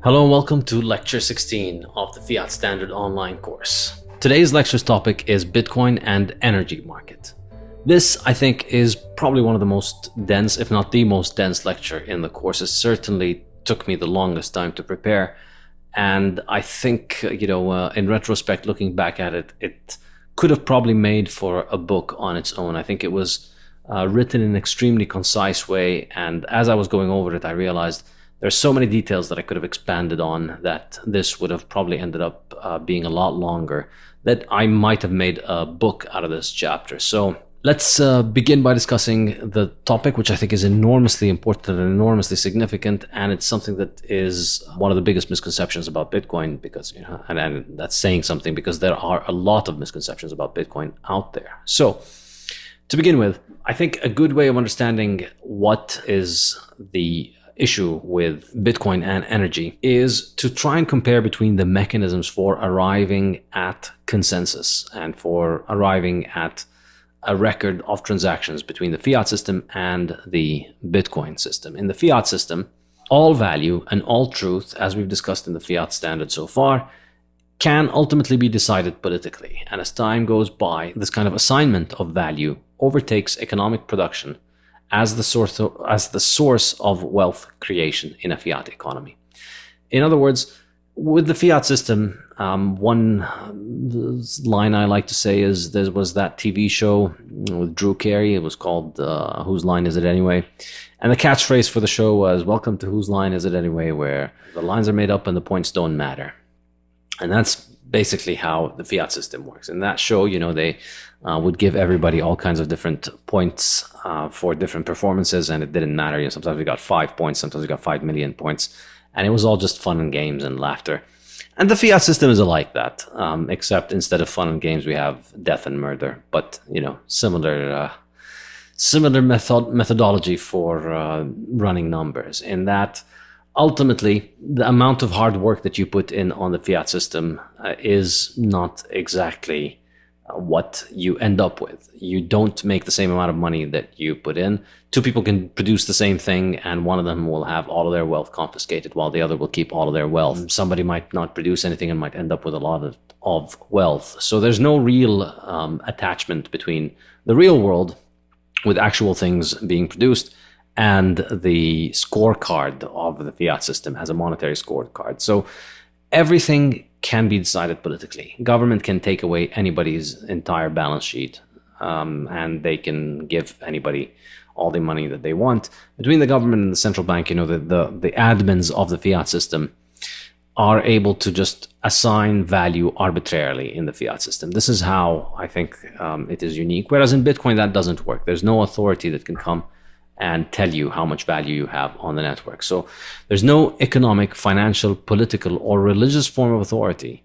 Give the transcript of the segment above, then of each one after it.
Hello and welcome to Lecture 16 of the Fiat Standard online course. Today's lecture's topic is Bitcoin and energy market. This, I think, is probably one of the most dense, if not the most dense lecture in the course. It certainly took me the longest time to prepare. And I think, in retrospect, looking back at it, it could have probably made for a book on its own. I think it was written in an extremely concise way. And as I was going over it, I realized there's so many details that I could have expanded on that this would have probably ended up being a lot longer, that I might have made a book out of this chapter. So let's begin by discussing the topic, which I think is enormously important and enormously significant. And it's something that is one of the biggest misconceptions about Bitcoin, because, and that's saying something, because there are a lot of misconceptions about Bitcoin out there. So to begin with, I think a good way of understanding what is the issue with Bitcoin and energy is to try and compare between the mechanisms for arriving at consensus and for arriving at a record of transactions between the fiat system and the Bitcoin system. In the fiat system, all value and all truth, as we've discussed in the fiat standard so far, can ultimately be decided politically. And as time goes by, this kind of assignment of value overtakes economic production as the source of wealth creation in a fiat economy. In other words, with the fiat system, one line I like to say is there was that TV show with Drew Carey. It was called Whose Line Is It Anyway? And the catchphrase for the show was, "Welcome to Whose Line Is It Anyway?" where the lines are made up and the points don't matter. And that's basically how the fiat system works. In that show, they would give everybody all kinds of different points for different performances, and it didn't matter. Sometimes we got 5 points, sometimes we got 5 million points, and it was all just fun and games and laughter. And the fiat system is like that, except instead of fun and games, we have death and murder. But similar methodology for running numbers. In that, ultimately, the amount of hard work that you put in on the fiat system is not exactly what you end up with. You don't make the same amount of money that you put in. Two people can produce the same thing, and one of them will have all of their wealth confiscated while the other will keep all of their wealth. Somebody might not produce anything and might end up with a lot of wealth. So there's no real attachment between the real world with actual things being produced and the scorecard of the fiat system as a monetary scorecard. So everything can be decided politically. Government can take away anybody's entire balance sheet, and they can give anybody all the money that they want. Between the government and the central bank, the admins of the fiat system are able to just assign value arbitrarily in the fiat system. This is how I think it is unique. Whereas in Bitcoin, that doesn't work. There's no authority that can come and tell you how much value you have on the network. So there's no economic, financial, political, or religious form of authority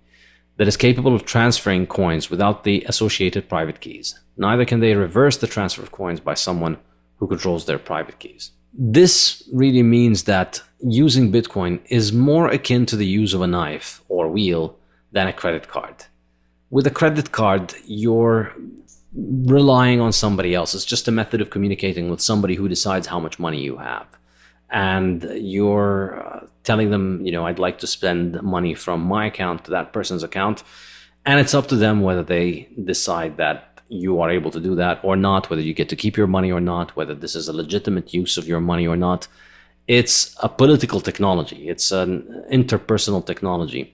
that is capable of transferring coins without the associated private keys. Neither can they reverse the transfer of coins by someone who controls their private keys. This really means that using Bitcoin is more akin to the use of a knife or wheel than a credit card. With a credit card, you're relying on somebody else. It's just a method of communicating with somebody who decides how much money you have. And you're telling them, I'd like to spend money from my account to that person's account. And it's up to them whether they decide that you are able to do that or not, whether you get to keep your money or not, whether this is a legitimate use of your money or not. It's a political technology. It's an interpersonal technology.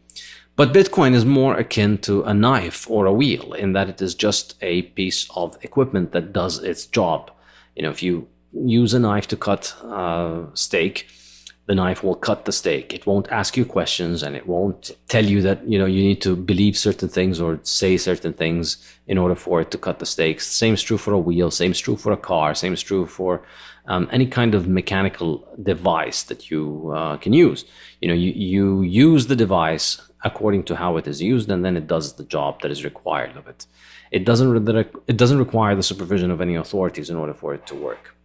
But Bitcoin is more akin to a knife or a wheel in that it is just a piece of equipment that does its job. If you use a knife to cut steak, the knife will cut the steak. It won't ask you questions, and it won't tell you that you need to believe certain things or say certain things in order for it to cut the steaks. Same is true for a wheel. Same is true for a car. Same is true for any kind of mechanical device that you can use. You use the device according to how it is used, and then it does the job that is required of it. It doesn't require the supervision of any authorities in order for it to work.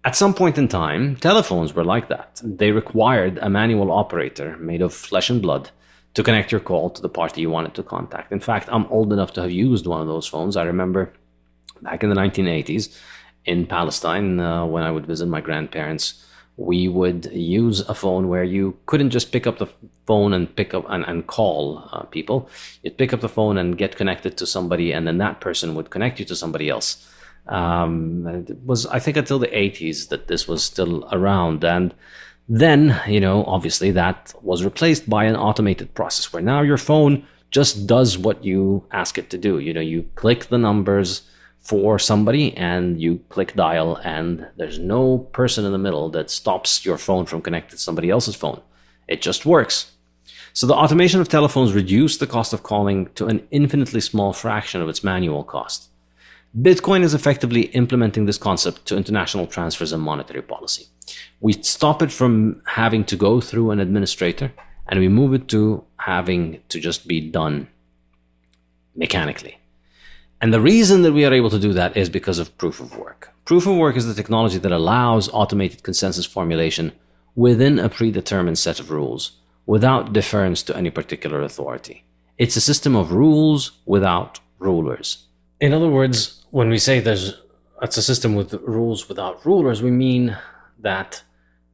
At some point in time, telephones were like that. They required a manual operator made of flesh and blood to connect your call to the party you wanted to contact. In fact, I'm old enough to have used one of those phones. I remember back in the 1980s in Palestine when I would visit my grandparents. we would use a phone where you couldn't just pick up the phone and pick up and call people. You'd pick up the phone and get connected to somebody, and then that person would connect you to somebody else. It was, I think, until the 80s that this was still around. And then, obviously that was replaced by an automated process where now your phone just does what you ask it to do. You click the numbers for somebody and you click dial, and there's no person in the middle that stops your phone from connecting to somebody else's phone. It just works. So the automation of telephones reduced the cost of calling to an infinitely small fraction of its manual cost. Bitcoin is effectively implementing this concept to international transfers and monetary policy. We stop it from having to go through an administrator, and we move it to having to just be done mechanically. And the reason that we are able to do that is because of proof of work. Proof of work is the technology that allows automated consensus formulation within a predetermined set of rules, without deference to any particular authority. It's a system of rules without rulers. In other words, when we say it's a system with rules without rulers, we mean that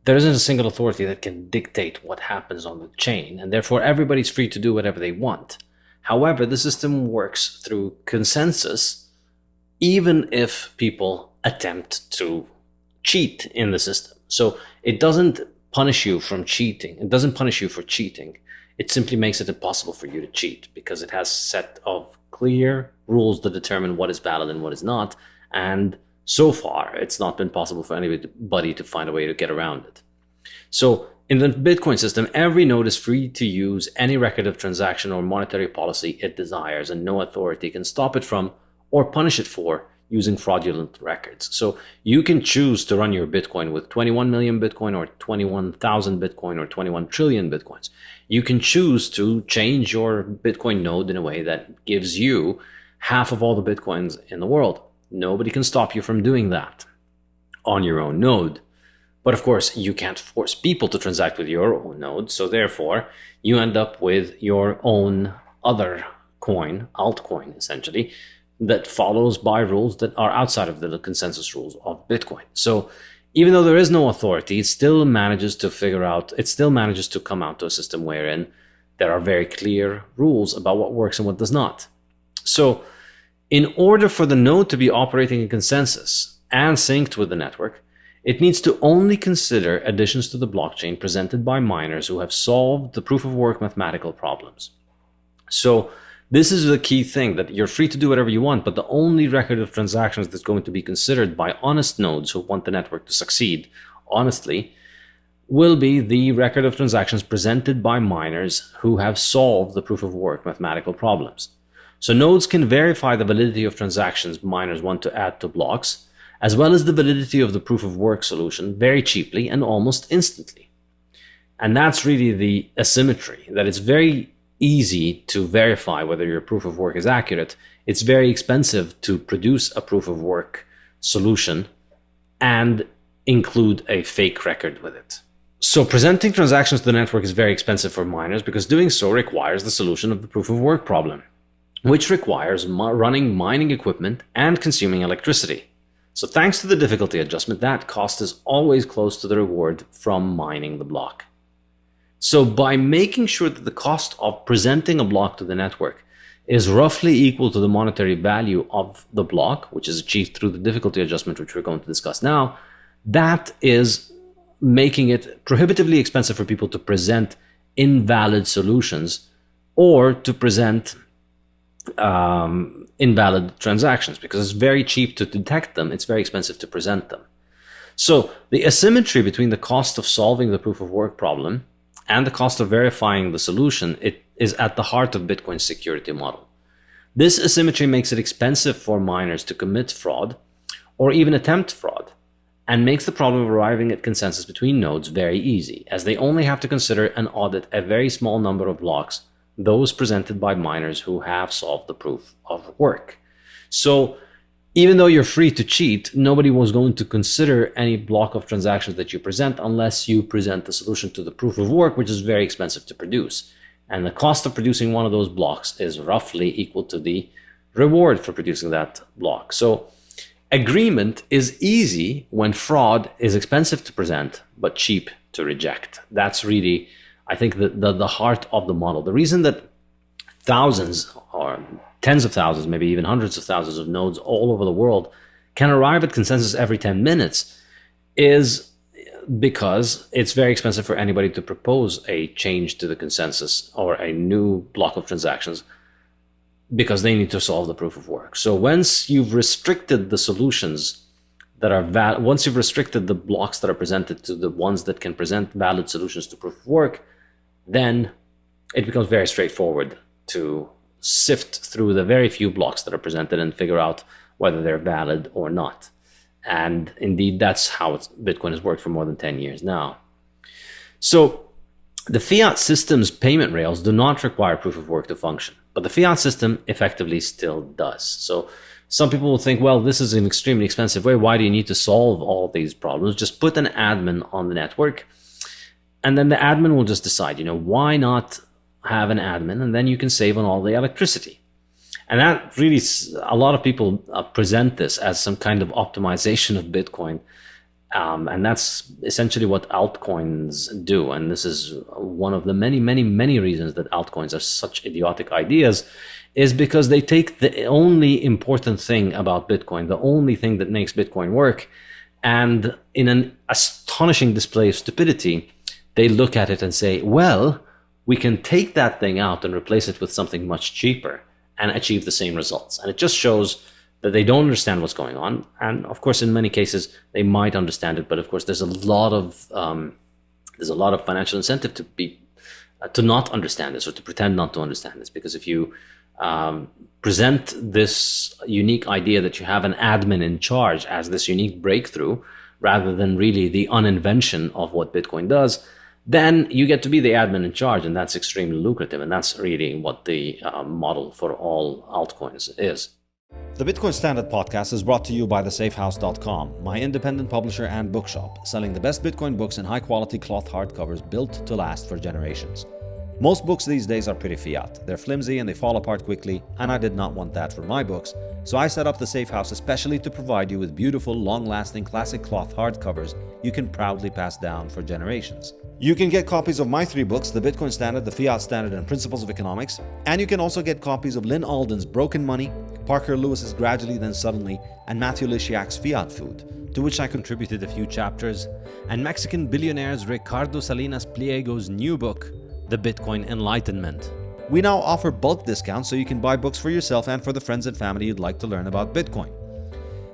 there isn't a single authority that can dictate what happens on the chain, and therefore everybody's free to do whatever they want. However, the system works through consensus, even if people attempt to cheat in the system. So it doesn't punish you from cheating. It doesn't punish you for cheating. It simply makes it impossible for you to cheat because it has a set of clear rules that determine what is valid and what is not. And so far, it's not been possible for anybody to find a way to get around it. So in the Bitcoin system, every node is free to use any record of transaction or monetary policy it desires, and no authority can stop it from or punish it for using fraudulent records. So you can choose to run your Bitcoin with 21 million Bitcoin or 21,000 Bitcoin or 21 trillion Bitcoins. You can choose to change your Bitcoin node in a way that gives you half of all the Bitcoins in the world. Nobody can stop you from doing that on your own node. But of course, you can't force people to transact with your own node. So therefore, you end up with your own other coin, altcoin essentially, that follows by rules that are outside of the consensus rules of Bitcoin. So even though there is no authority, it still manages to come out to a system wherein there are very clear rules about what works and what does not. So in order for the node to be operating in consensus and synced with the network, it needs to only consider additions to the blockchain presented by miners who have solved the proof of work mathematical problems. So this is the key thing, that you're free to do whatever you want, but the only record of transactions that's going to be considered by honest nodes who want the network to succeed honestly will be the record of transactions presented by miners who have solved the proof of work mathematical problems. So nodes can verify the validity of transactions miners want to add to blocks, as well as the validity of the proof of work solution very cheaply and almost instantly. And that's really the asymmetry, that it's very easy to verify whether your proof of work is accurate. It's very expensive to produce a proof of work solution and include a fake record with it. So presenting transactions to the network is very expensive for miners because doing so requires the solution of the proof of work problem, which requires running mining equipment and consuming electricity. So thanks to the difficulty adjustment, that cost is always close to the reward from mining the block. So by making sure that the cost of presenting a block to the network is roughly equal to the monetary value of the block, which is achieved through the difficulty adjustment, which we're going to discuss now, that is making it prohibitively expensive for people to present invalid solutions or to present invalid transactions, because it's very cheap to detect them, it's very expensive to present them. So the asymmetry between the cost of solving the proof of work problem and the cost of verifying the solution, it is at the heart of Bitcoin's security model. This asymmetry makes it expensive for miners to commit fraud or even attempt fraud, and makes the problem of arriving at consensus between nodes very easy, as they only have to consider and audit a very small number of blocks, those presented by miners who have solved the proof of work. So even though you're free to cheat, nobody was going to consider any block of transactions that you present unless you present the solution to the proof of work, which is very expensive to produce. And the cost of producing one of those blocks is roughly equal to the reward for producing that block. So Agreement is easy when fraud is expensive to present, but cheap to reject. That's really, I think, the heart of the model. The reason that thousands or tens of thousands, maybe even hundreds of thousands of nodes all over the world can arrive at consensus every 10 minutes is because it's very expensive for anybody to propose a change to the consensus or a new block of transactions, because they need to solve the proof of work. So once you've restricted the solutions that are once you've restricted the blocks that are presented to the ones that can present valid solutions to proof of work, then it becomes very straightforward to sift through the very few blocks that are presented and figure out whether they're valid or not. And indeed, that's how Bitcoin has worked for more than 10 years now. So the fiat system's payment rails do not require proof of work to function, but the fiat system effectively still does. So some people will think, well, this is an extremely expensive way. Why do you need to solve all these problems? Just put an admin on the network, and then the admin will just decide, why not have an admin, and then you can save on all the electricity. And that really, a lot of people present this as some kind of optimization of Bitcoin. And that's essentially what altcoins do. And this is one of the many, many, many reasons that altcoins are such idiotic ideas, is because they take the only important thing about Bitcoin, the only thing that makes Bitcoin work, and in an astonishing display of stupidity, they look at it and say, well, we can take that thing out and replace it with something much cheaper and achieve the same results. And it just shows that they don't understand what's going on. And of course, in many cases, they might understand it, but of course, there's a lot of financial incentive to not understand this, or to pretend not to understand this. Because if you present this unique idea that you have an admin in charge as this unique breakthrough, rather than really the uninvention of what Bitcoin does, then you get to be the admin in charge, and that's extremely lucrative. And that's really what the model for all altcoins is. The Bitcoin Standard podcast is brought to you by thesafehouse.com, my independent publisher and bookshop, selling the best Bitcoin books in high-quality cloth hardcovers built to last for generations. Most books these days are pretty fiat. They're flimsy and they fall apart quickly, and I did not want that for my books, so I set up the Safe House especially to provide you with beautiful, long-lasting classic cloth hardcovers you can proudly pass down for generations. You can get copies of my 3 books, The Bitcoin Standard, The Fiat Standard, and Principles of Economics, and you can also get copies of Lynn Alden's Broken Money, Parker Lewis's Gradually Then Suddenly, and Matthew Lysiak's Fiat Food, to which I contributed a few chapters, and Mexican billionaires Ricardo Salinas Pliego's new book, The Bitcoin Enlightenment. We now offer bulk discounts so you can buy books for yourself and for the friends and family you'd like to learn about Bitcoin.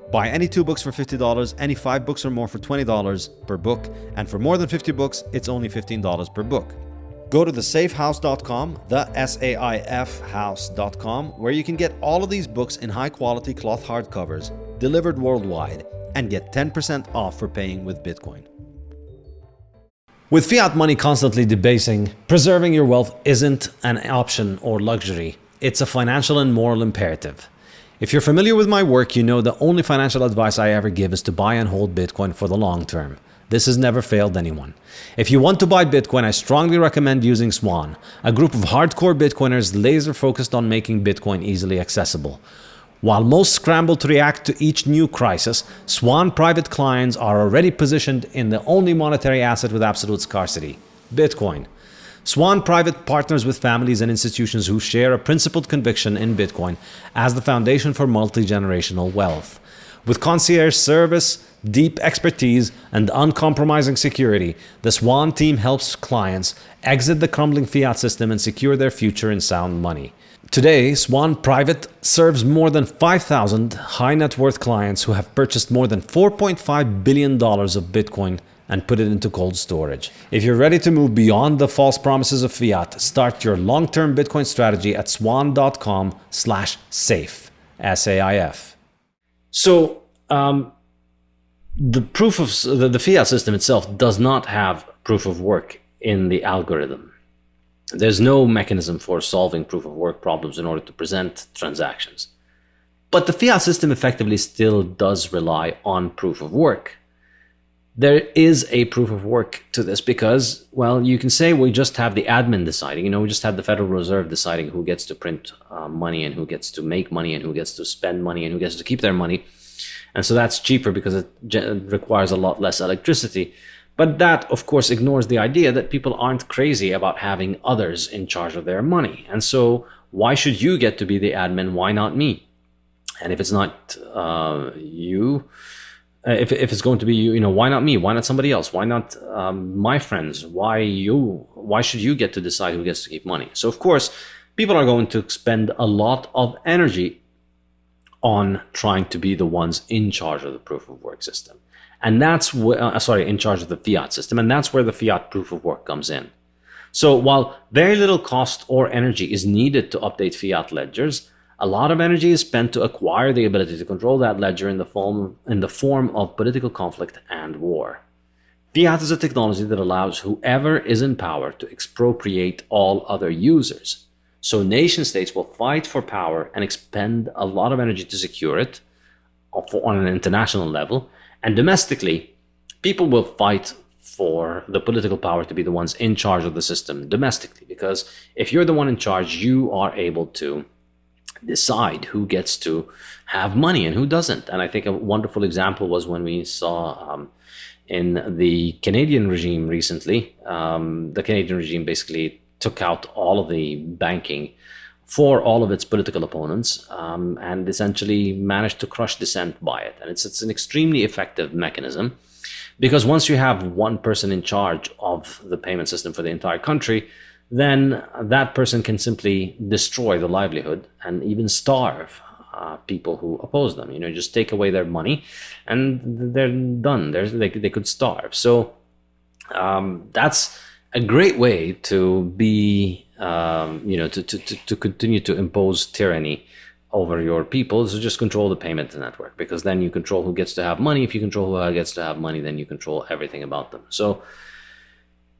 Buy any 2 books for $50, any 5 books or more for $20 per book, and for more than 50 books, it's only $15 per book. Go to thesafehouse.com, the SAIF house.com, where you can get all of these books in high-quality cloth hardcovers, delivered worldwide, and get 10% off for paying with Bitcoin. With fiat money constantly debasing, preserving your wealth isn't an option or luxury. It's a financial and moral imperative. If you're familiar with my work, you know the only financial advice I ever give is to buy and hold Bitcoin for the long term. This has never failed anyone. If you want to buy Bitcoin, I strongly recommend using Swan, a group of hardcore Bitcoiners laser focused on making Bitcoin easily accessible. While most scramble to react to each new crisis, Swan private clients are already positioned in the only monetary asset with absolute scarcity, Bitcoin. Swan Private partners with families and institutions who share a principled conviction in Bitcoin as the foundation for multi-generational wealth. With concierge service, deep expertise, and uncompromising security, the Swan team helps clients exit the crumbling fiat system and secure their future in sound money. Today, Swan Private serves more than 5,000 high net worth clients who have purchased more than $4.5 billion of Bitcoin and put it into cold storage. If you're ready to move beyond the false promises of fiat, start your long-term Bitcoin strategy at swan.com/safe, SAIF. So the proof of the fiat system itself does not have proof of work in the algorithm. There's no mechanism for solving proof of work problems in order to present transactions. But the fiat system effectively still does rely on proof of work. There is a proof of work to this because, well, you can say we just have the admin deciding, we just have the Federal Reserve deciding who gets to print money and who gets to make money and who gets to spend money and who gets to keep their money. And so that's cheaper because it requires a lot less electricity. But that, of course, ignores the idea that people aren't crazy about having others in charge of their money. And so why should you get to be the admin? Why not me? And if it's not you, if it's going to be you, why not me? Why not somebody else? Why not my friends? Why you? Why should you get to decide who gets to keep money? So, of course, people are going to spend a lot of energy on trying to be the ones in charge of the proof of work system. And that's in charge of the fiat system. And that's where the fiat proof of work comes in. So while very little cost or energy is needed to update fiat ledgers, a lot of energy is spent to acquire the ability to control that ledger in the form of political conflict and war. Fiat is a technology that allows whoever is in power to expropriate all other users. So nation states will fight for power and expend a lot of energy to secure it on an international level. And domestically, people will fight for the political power to be the ones in charge of the system domestically. Because if you're the one in charge, you are able to decide who gets to have money and who doesn't. And I think a wonderful example was when we saw in the Canadian regime recently, the Canadian regime basically took out all of the banking for all of its political opponents and essentially managed to crush dissent by it. And it's an extremely effective mechanism because once you have one person in charge of the payment system for the entire country, then that person can simply destroy the livelihood and even starve people who oppose them. Just take away their money and they're done. They could starve. So that's a great way to be, to continue to impose tyranny over your people, is to just control the payment network, because then you control who gets to have money. If you control who gets to have money, then you control everything about them. So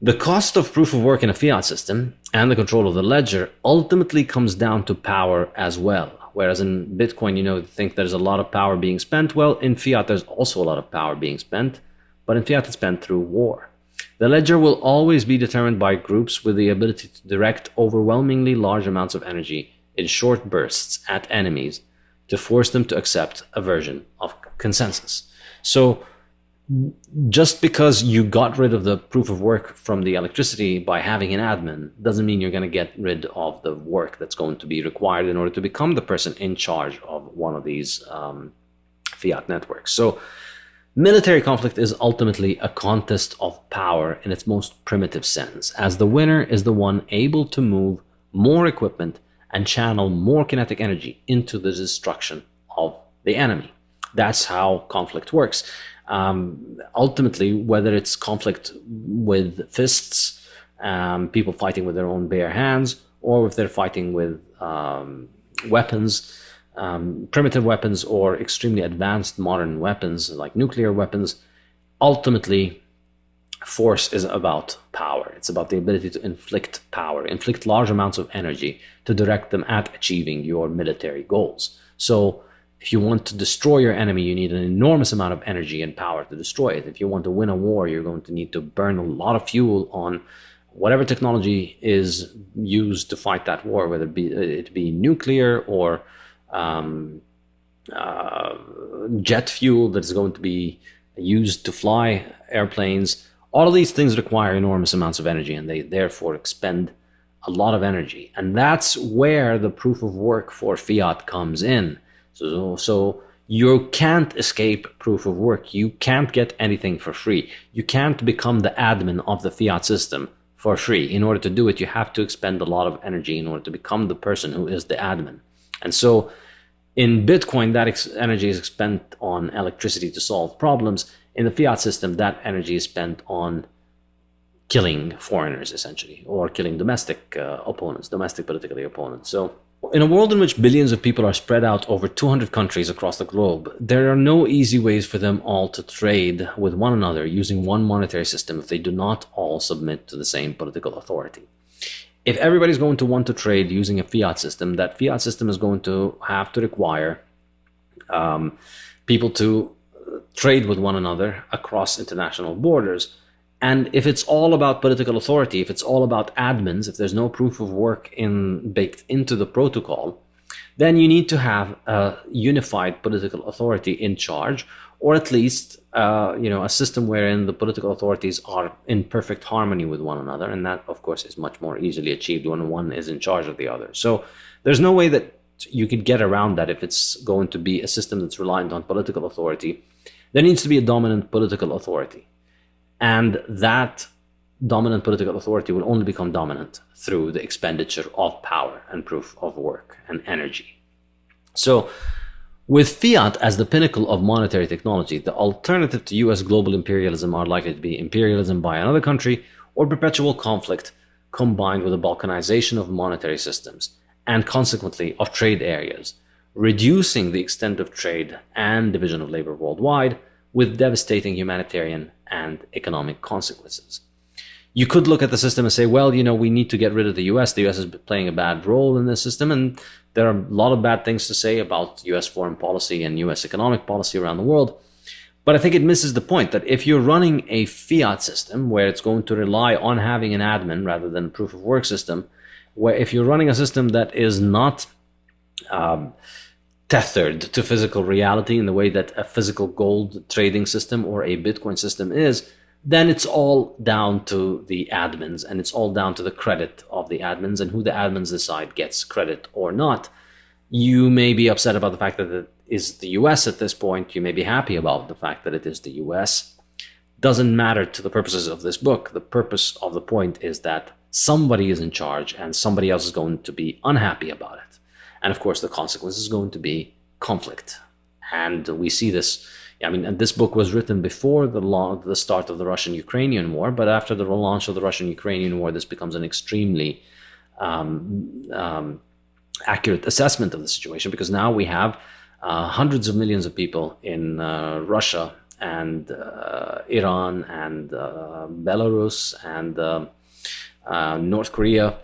the cost of proof of work in a fiat system and the control of the ledger ultimately comes down to power as well. Whereas in Bitcoin, think there's a lot of power being spent. Well, in fiat, there's also a lot of power being spent, but in fiat, it's spent through war. The ledger will always be determined by groups with the ability to direct overwhelmingly large amounts of energy in short bursts at enemies to force them to accept a version of consensus. So just because you got rid of the proof of work from the electricity by having an admin doesn't mean you're going to get rid of the work that's going to be required in order to become the person in charge of one of these fiat networks. So military conflict is ultimately a contest of power in its most primitive sense, as the winner is the one able to move more equipment and channel more kinetic energy into the destruction of the enemy. That's how conflict works. Ultimately, whether it's conflict with fists, people fighting with their own bare hands, or if they're fighting with weapons, primitive weapons or extremely advanced modern weapons like nuclear weapons, ultimately force is about power. It's about the ability to inflict power, inflict large amounts of energy to direct them at achieving your military goals. So if you want to destroy your enemy, you need an enormous amount of energy and power to destroy it. If you want to win a war, you're going to need to burn a lot of fuel on whatever technology is used to fight that war, whether it be nuclear or jet fuel that is going to be used to fly airplanes. All of these things require enormous amounts of energy, and they therefore expend a lot of energy. And that's where the proof of work for fiat comes in. So you can't escape proof of work. You can't get anything for free. You can't become the admin of the fiat system for free. In order to do it, you have to expend a lot of energy in order to become the person who is the admin. And so in Bitcoin, that energy is spent on electricity to solve problems. In the fiat system, that energy is spent on killing foreigners, essentially, or killing domestic opponents, domestic political opponents. So in a world in which billions of people are spread out over 200 countries across the globe, there are no easy ways for them all to trade with one another using one monetary system if they do not all submit to the same political authority. If everybody's going to want to trade using a fiat system, that fiat system is going to have to require people to trade with one another across international borders. And if it's all about political authority, if it's all about admins, if there's no proof of work baked into the protocol, then you need to have a unified political authority in charge, or at least a system wherein the political authorities are in perfect harmony with one another. And that, of course, is much more easily achieved when one is in charge of the other. So there's no way that you could get around that if it's going to be a system that's reliant on political authority. There needs to be a dominant political authority. And that dominant political authority will only become dominant through the expenditure of power and proof of work and energy. So with fiat as the pinnacle of monetary technology, the alternative to US global imperialism are likely to be imperialism by another country or perpetual conflict combined with a balkanization of monetary systems and consequently of trade areas, reducing the extent of trade and division of labor worldwide with devastating humanitarian and economic consequences. You could look at the system and say, well, we need to get rid of the US. The US is playing a bad role in this system, and there are a lot of bad things to say about US foreign policy and US economic policy around the world. But I think it misses the point that if you're running a fiat system where it's going to rely on having an admin rather than a proof of work system, where if you're running a system that is not tethered to physical reality in the way that a physical gold trading system or a Bitcoin system is, then it's all down to the admins, and it's all down to the credit of the admins and who the admins decide gets credit or not. You may be upset about the fact that it is the US at this point. You may be happy about the fact that it is the US. Doesn't matter to the purposes of this book. The purpose of the point is that somebody is in charge and somebody else is going to be unhappy about it. And of course, the consequence is going to be conflict. And we see this. And this book was written before the start of the Russian-Ukrainian war, but after the launch of the Russian-Ukrainian war, this becomes an extremely accurate assessment of the situation, because now we have hundreds of millions of people in Russia and Iran and Belarus and North Korea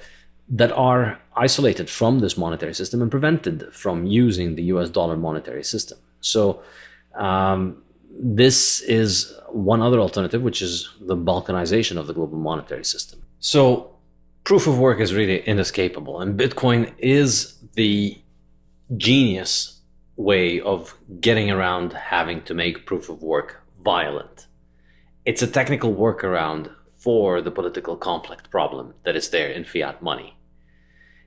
that are isolated from this monetary system and prevented from using the US dollar monetary system. So this is one other alternative, which is the balkanization of the global monetary system. So proof of work is really inescapable, and Bitcoin is the genius way of getting around having to make proof of work violent. It's a technical workaround for the political conflict problem that is there in fiat money.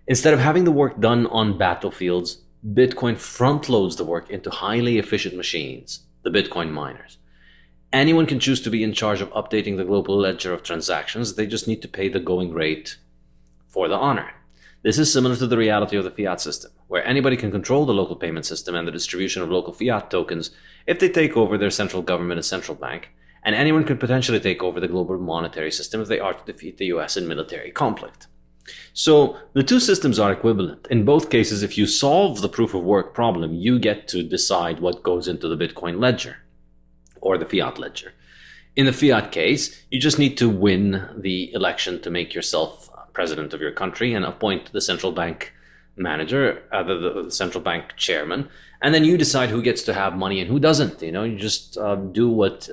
Instead of having the work done on battlefields, Bitcoin front loads the work into highly efficient machines, the Bitcoin miners. Anyone can choose to be in charge of updating the global ledger of transactions. They just need to pay the going rate for the honor. This is similar to the reality of the fiat system, where anybody can control the local payment system and the distribution of local fiat tokens if they take over their central government and central bank, and anyone could potentially take over the global monetary system if they are to defeat the US in military conflict. So the two systems are equivalent. In both cases, if you solve the proof of work problem, you get to decide what goes into the Bitcoin ledger or the fiat ledger. In the fiat case, you just need to win the election to make yourself president of your country and appoint the central bank manager, the central bank chairman, and then you decide who gets to have money and who doesn't. You just do what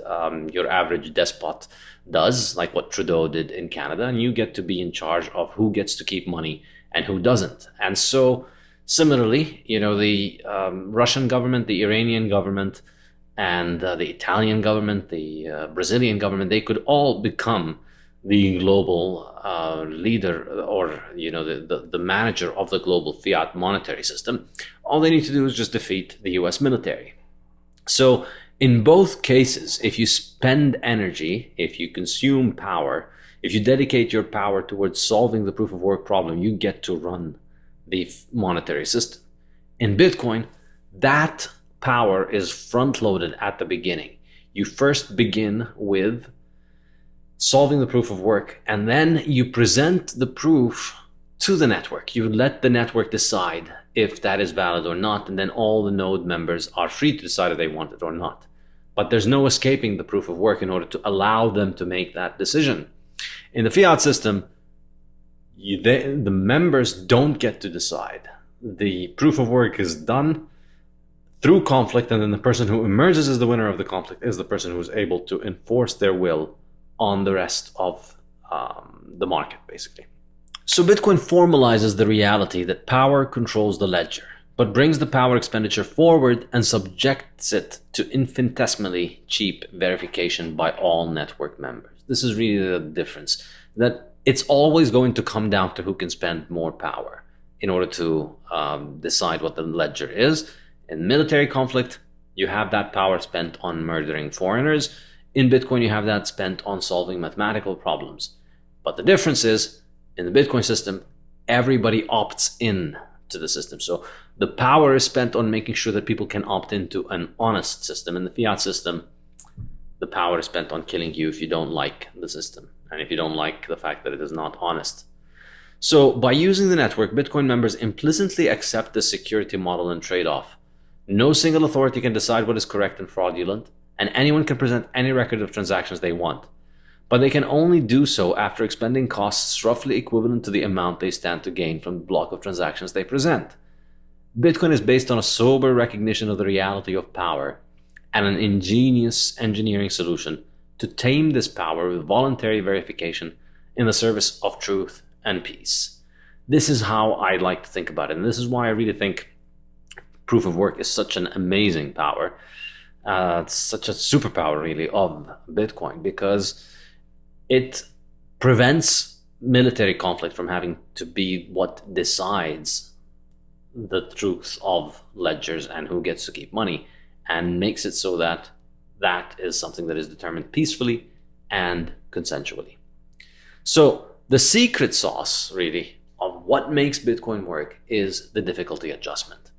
your average despot does, like what Trudeau did in Canada, and you get to be in charge of who gets to keep money and who doesn't. And so similarly, the Russian government, the Iranian government, and the Italian government, the Brazilian government, they could all become the global leader or the manager of the global fiat monetary system. All they need to do is just defeat the US military. So in both cases, if you spend energy, if you consume power, if you dedicate your power towards solving the proof of work problem, you get to run the monetary system. In Bitcoin, that power is front-loaded at the beginning. You first begin with solving the proof of work, and then you present the proof to the network. You let the network decide if that is valid or not, and then all the node members are free to decide if they want it or not. But there's no escaping the proof of work in order to allow them to make that decision. In the fiat system, the members don't get to decide. The proof of work is done through conflict, and then the person who emerges as the winner of the conflict is the person who is able to enforce their will on the rest of the market, basically. So Bitcoin formalizes the reality that power controls the ledger. but brings the power expenditure forward and subjects it to infinitesimally cheap verification by all network members. This is really the difference, that it's always going to come down to who can spend more power in order to decide what the ledger is. In military conflict, you have that power spent on murdering foreigners. In Bitcoin, you have that spent on solving mathematical problems. But the difference is, in the Bitcoin system, everybody opts in to the system. So the power is spent on making sure that people can opt into an honest system. In the fiat system, the power is spent on killing you if you don't like the system and if you don't like the fact that it is not honest. So by using the network, Bitcoin members implicitly accept the security model and trade-off. No single authority can decide what is correct and fraudulent, and anyone can present any record of transactions they want. But they can only do so after expending costs roughly equivalent to the amount they stand to gain from the block of transactions they present. Bitcoin is based on a sober recognition of the reality of power and an ingenious engineering solution to tame this power with voluntary verification in the service of truth and peace. This is how I like to think about it, and this is why I really think proof of work is such an amazing power. It's such a superpower, really, of Bitcoin, because it prevents military conflict from having to be what decides the truth of ledgers and who gets to keep money, and makes it so that that is something that is determined peacefully and consensually. So the secret sauce, really, of what makes Bitcoin work is the difficulty adjustment.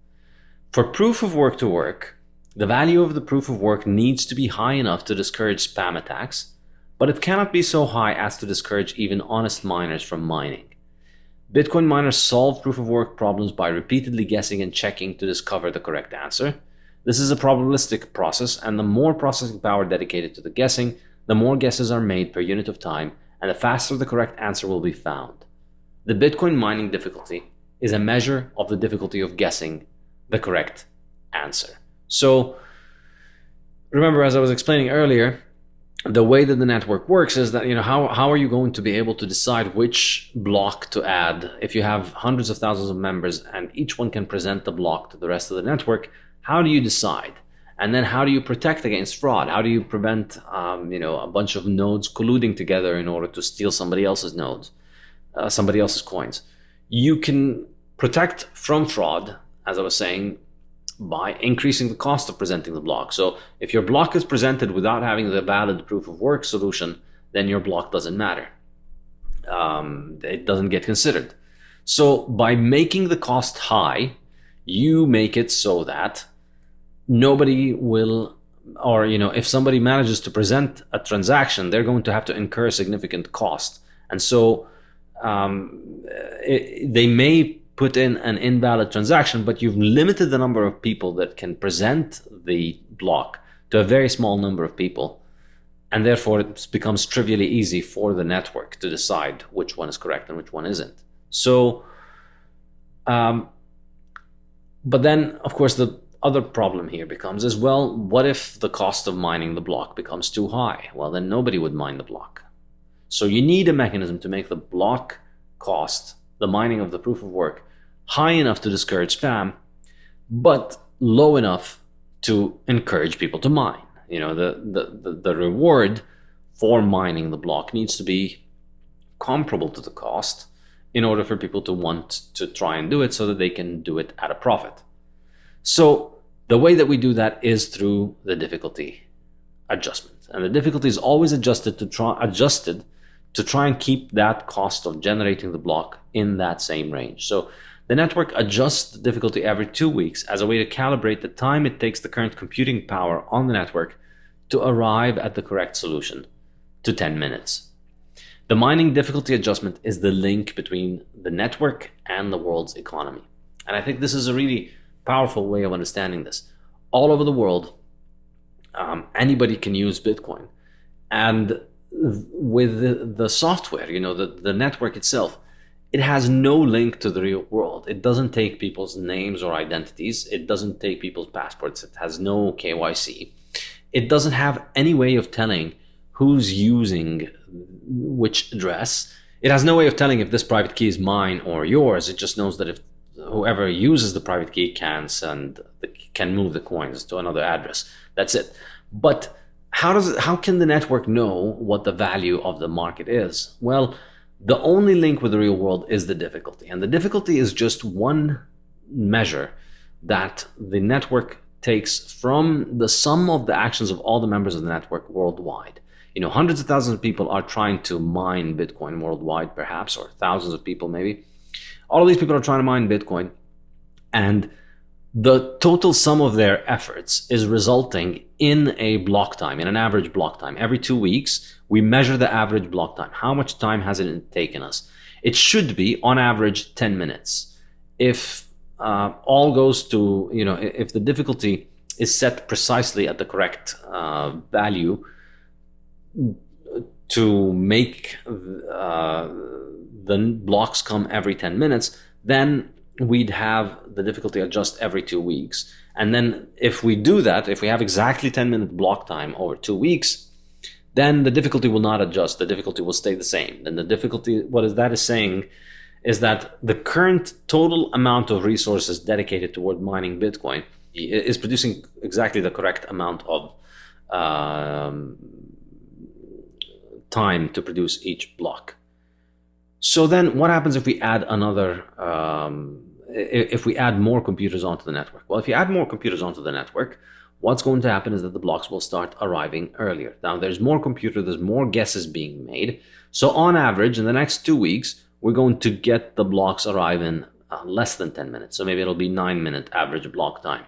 For proof of work to work, the value of the proof of work needs to be high enough to discourage spam attacks, but it cannot be so high as to discourage even honest miners from mining. Bitcoin miners solve proof of work problems by repeatedly guessing and checking to discover the correct answer. This is a probabilistic process, and the more processing power dedicated to the guessing, the more guesses are made per unit of time, and the faster the correct answer will be found. The Bitcoin mining difficulty is a measure of the difficulty of guessing the correct answer. So remember, as I was explaining earlier, the way that the network works is that, how are you going to be able to decide which block to add if you have hundreds of thousands of members and each one can present the block to the rest of the network? How do you decide? And then how do you protect against fraud? How do you prevent a bunch of nodes colluding together in order to steal somebody else's nodes, somebody else's coins? You can protect from fraud, as I was saying, by increasing the cost of presenting the block. So if your block is presented without having the valid proof of work solution, then your block doesn't matter. It doesn't get considered. So by making the cost high, you make it so that nobody will, or if somebody manages to present a transaction, they're going to have to incur significant cost. And so they may put in an invalid transaction, but you've limited the number of people that can present the block to a very small number of people, and therefore it becomes trivially easy for the network to decide which one is correct and which one isn't. So but then, of course, the other problem here becomes as well, what if the cost of mining the block becomes too high? Well, then nobody would mine the block. So you need a mechanism to make the block cost, the mining of the proof of work, high enough to discourage spam, but low enough to encourage people to mine. The reward for mining the block needs to be comparable to the cost in order for people to want to try and do it so that they can do it at a profit. So the way that we do that is through the difficulty adjustment. And the difficulty is always adjusted to try and keep that cost of generating the block in that same range. So the network adjusts the difficulty every 2 weeks as a way to calibrate the time it takes the current computing power on the network to arrive at the correct solution to 10 minutes. The mining difficulty adjustment is the link between the network and the world's economy. And I think this is a really powerful way of understanding this. All over the world, anybody can use Bitcoin. And with the software, the network itself, it has no link to the real world. It doesn't take people's names or identities. It doesn't take people's passports. It has no KYC. It doesn't have any way of telling who's using which address. It has no way of telling if this private key is mine or yours. It just knows that if whoever uses the private key can move the coins to another address. That's it. But how can the network know what the value of the market is? Well, the only link with the real world is the difficulty. And the difficulty is just one measure that the network takes from the sum of the actions of all the members of the network worldwide. Hundreds of thousands of people are trying to mine Bitcoin worldwide, perhaps, or thousands of people maybe. All of these people are trying to mine Bitcoin, and the total sum of their efforts is resulting in a block time, in an average block time. Every 2 weeks, we measure the average block time. How much time has it taken us? It should be, on average, 10 minutes. If all goes to, if the difficulty is set precisely at the correct value to make the blocks come every 10 minutes, then we'd have the difficulty adjust every 2 weeks. And then if we do that, if we have exactly 10-minute block time over 2 weeks, then the difficulty will not adjust. The difficulty will stay the same. And the difficulty, that is saying is that the current total amount of resources dedicated toward mining Bitcoin is producing exactly the correct amount of time to produce each block. So then what happens if we add if we add more computers onto the network? Well, if you add more computers onto the network, what's going to happen is that the blocks will start arriving earlier. Now, there's more computers, there's more guesses being made. So on average, in the next 2 weeks, we're going to get the blocks arrive in less than 10 minutes. So maybe it'll be 9-minute average block time.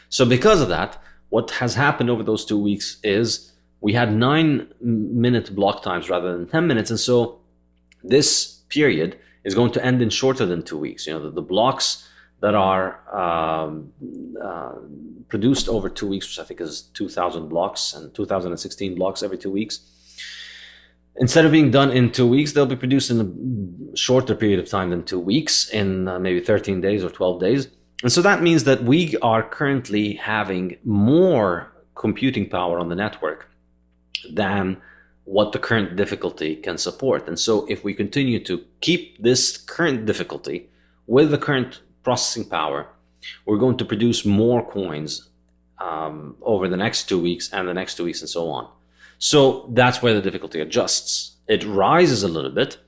So because of that, what has happened over those 2 weeks is we had 9-minute block times rather than 10 minutes. And so this period is going to end in shorter than 2 weeks. The blocks that are produced over 2 weeks, which I think is 2,000 blocks and 2016 blocks every 2 weeks, instead of being done in 2 weeks, they'll be produced in a shorter period of time than 2 weeks, in maybe 13 days or 12 days. And so that means that we are currently having more computing power on the network than what the current difficulty can support. And so if we continue to keep this current difficulty with the current processing power, we're going to produce more coins over the next 2 weeks and the next 2 weeks and so on. So that's where the difficulty adjusts. It rises a little bit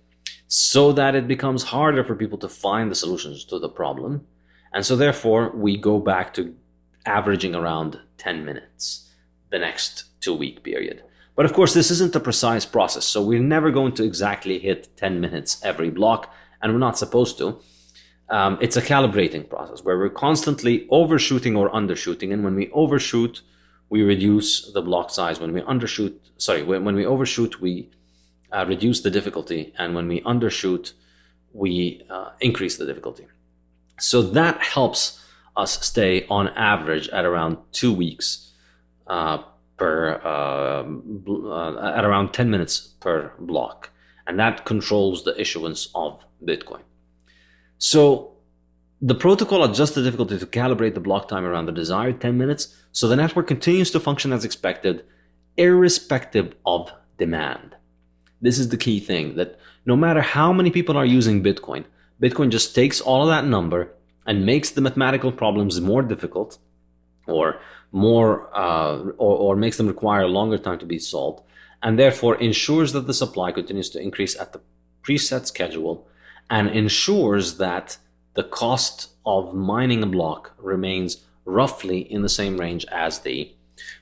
so that it becomes harder for people to find the solutions to the problem. And so therefore we go back to averaging around 10 minutes the next 2 week period. But of course, this isn't a precise process. So we're never going to exactly hit 10 minutes every block, and we're not supposed to. It's a calibrating process where we're constantly overshooting or undershooting. And when we overshoot, we reduce the block size. When we overshoot, we reduce the difficulty. And when we undershoot, we increase the difficulty. So that helps us stay on average at around 2 weeks at around 10 minutes per block. And that controls the issuance of Bitcoin. So the protocol adjusts the difficulty to calibrate the block time around the desired 10 minutes, so the network continues to function as expected, irrespective of demand. This is the key thing, that no matter how many people are using Bitcoin, Bitcoin just takes all of that number and makes the mathematical problems more difficult, or makes them require a longer time to be solved, and therefore ensures that the supply continues to increase at the preset schedule, and ensures that the cost of mining a block remains roughly in the same range as the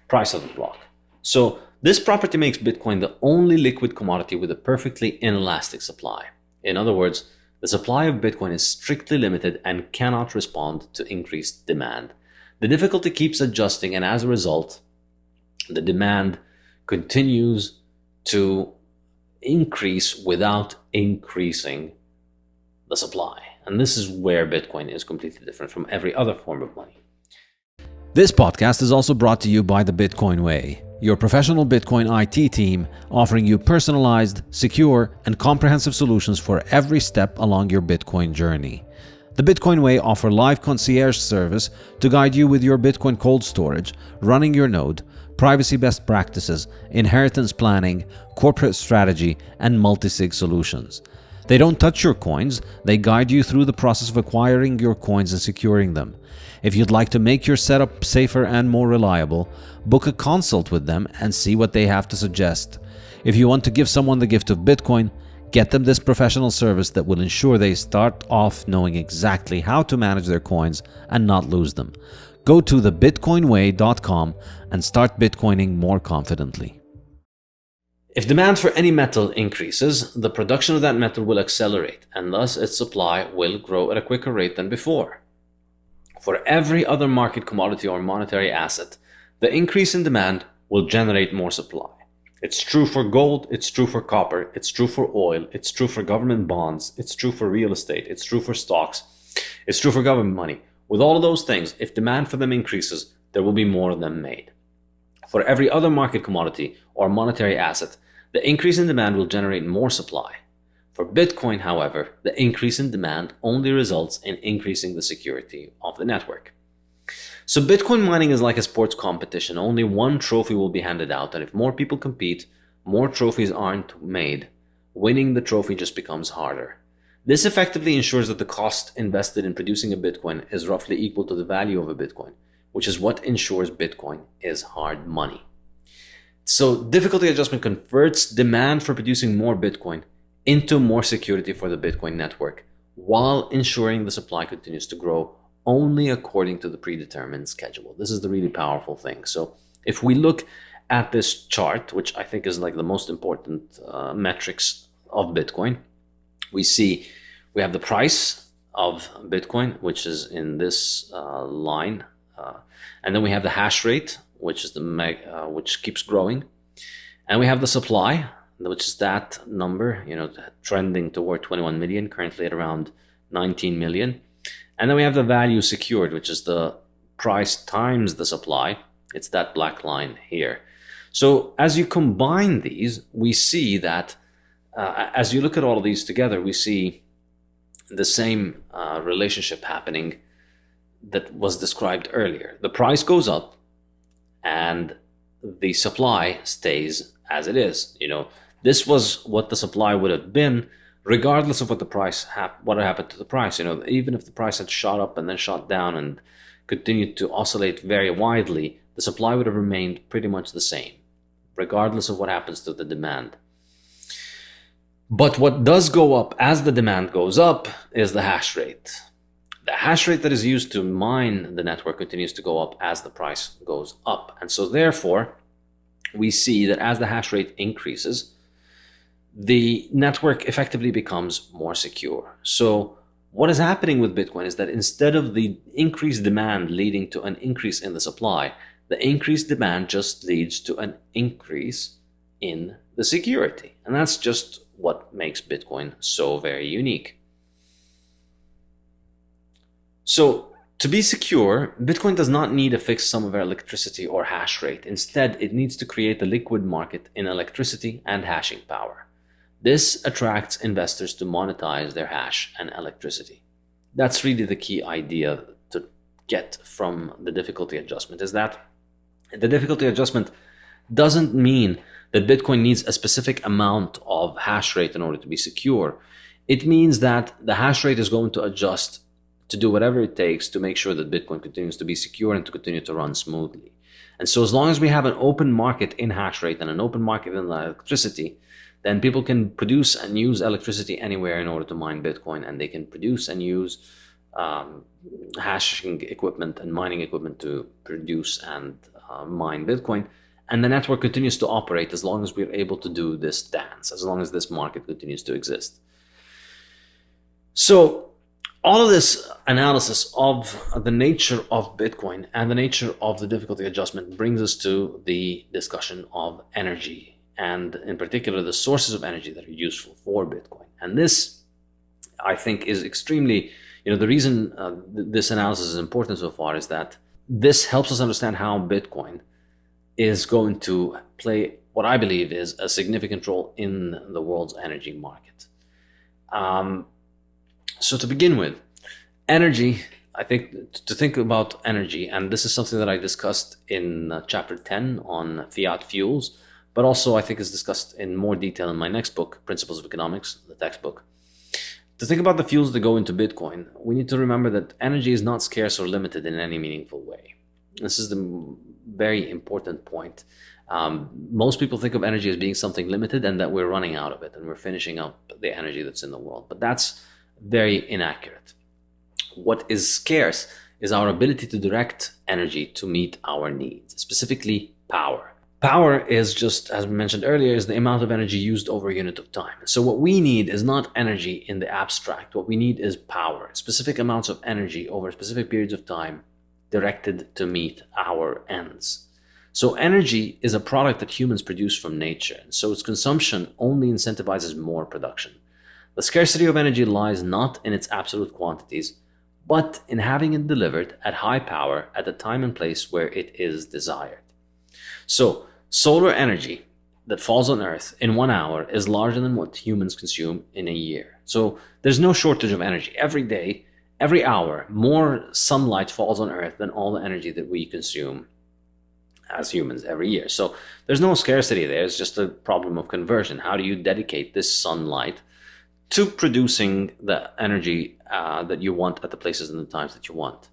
price of the block. So this property makes Bitcoin the only liquid commodity with a perfectly inelastic supply. In other words, the supply of Bitcoin is strictly limited and cannot respond to increased demand. The difficulty keeps adjusting, and as a result, the demand continues to increase without increasing the supply. And this is where Bitcoin is completely different from every other form of money. This podcast is also brought to you by the Bitcoin Way, your professional Bitcoin IT team offering you personalized, secure, and comprehensive solutions for every step along your Bitcoin journey. The Bitcoin Way offer live concierge service to guide you with your Bitcoin cold storage, running your node, privacy best practices, inheritance planning, corporate strategy, and multi-sig solutions. They don't touch your coins, they guide you through the process of acquiring your coins and securing them. If you'd like to make your setup safer and more reliable, book a consult with them and see what they have to suggest. If you want to give someone the gift of Bitcoin, get them this professional service that will ensure they start off knowing exactly how to manage their coins and not lose them. Go to thebitcoinway.com and start Bitcoining more confidently. If demand for any metal increases, the production of that metal will accelerate, and thus its supply will grow at a quicker rate than before. For every other market commodity or monetary asset, the increase in demand will generate more supply. It's true for gold, it's true for copper, it's true for oil, it's true for government bonds, it's true for real estate, it's true for stocks, it's true for government money. With all of those things, if demand for them increases, there will be more of them made. For every other market commodity or monetary asset, the increase in demand will generate more supply. For Bitcoin, however, the increase in demand only results in increasing the security of the network. So Bitcoin mining is like a sports competition. Only one trophy will be handed out, and if more people compete, more trophies aren't made. Winning the trophy just becomes harder. This effectively ensures that the cost invested in producing a Bitcoin is roughly equal to the value of a Bitcoin, which is what ensures Bitcoin is hard money. So difficulty adjustment converts demand for producing more Bitcoin into more security for the Bitcoin network, while ensuring the supply continues to grow only according to the predetermined schedule. This is the really powerful thing. So if we look at this chart, which I think is like the most important metrics of Bitcoin, we see we have the price of Bitcoin, which is in this line, and then we have the hash rate, which is which keeps growing, and we have the supply, which is that number, trending toward 21 million, currently at around 19 million, and then we have the value secured, which is the price times the supply. It's that black line here. So as you combine these, we see that as you look at all of these together, we see the same relationship happening that was described earlier. The price goes up and the supply stays as it is. This was what the supply would have been regardless of what the price what happened to the price. Even if the price had shot up and then shot down and continued to oscillate very widely, the supply would have remained pretty much the same regardless of what happens to the demand. But what does go up as the demand goes up is the hash rate. The hash rate that is used to mine the network continues to go up as the price goes up. And so therefore, we see that as the hash rate increases, the network effectively becomes more secure. So what is happening with Bitcoin is that instead of the increased demand leading to an increase in the supply, the increased demand just leads to an increase in the security. And that's just what makes Bitcoin so very unique. So to be secure, Bitcoin does not need a fixed sum of electricity or hash rate. Instead, it needs to create a liquid market in electricity and hashing power. This attracts investors to monetize their hash and electricity. That's really the key idea to get from the difficulty adjustment, is that the difficulty adjustment doesn't mean that Bitcoin needs a specific amount of hash rate in order to be secure. It means that the hash rate is going to adjust to do whatever it takes to make sure that Bitcoin continues to be secure and to continue to run smoothly. And so as long as we have an open market in hash rate and an open market in electricity, then people can produce and use electricity anywhere in order to mine Bitcoin, and they can produce and use hashing equipment and mining equipment to produce and mine Bitcoin. And the network continues to operate as long as we're able to do this dance, as long as this market continues to exist. So all of this analysis of the nature of Bitcoin and the nature of the difficulty adjustment brings us to the discussion of energy, and in particular the sources of energy that are useful for Bitcoin. And this, I think, is extremely, the reason this analysis is important so far is that this helps us understand how Bitcoin is going to play what I believe is a significant role in the world's energy market. So to begin with, energy, I think to think about energy, and this is something that I discussed in chapter 10 on fiat fuels, but also I think is discussed in more detail in my next book, Principles of Economics, the textbook. To think about the fuels that go into Bitcoin, we need to remember that energy is not scarce or limited in any meaningful way. This is the very important point. Most people think of energy as being something limited and that we're running out of it and we're finishing up the energy that's in the world. But that's very inaccurate. What is scarce is our ability to direct energy to meet our needs, specifically power. Power is just, as we mentioned earlier, is the amount of energy used over a unit of time. So what we need is not energy in the abstract. What we need is power, specific amounts of energy over specific periods of time directed to meet our ends. So energy is a product that humans produce from nature. So its consumption only incentivizes more production. The scarcity of energy lies not in its absolute quantities, but in having it delivered at high power at the time and place where it is desired. So solar energy that falls on Earth in 1 hour is larger than what humans consume in a year. So there's no shortage of energy. Every day, every hour, more sunlight falls on Earth than all the energy that we consume as humans every year. So there's no scarcity there. It's just a problem of conversion. How do you dedicate this sunlight to producing the energy that you want at the places and the times that you want?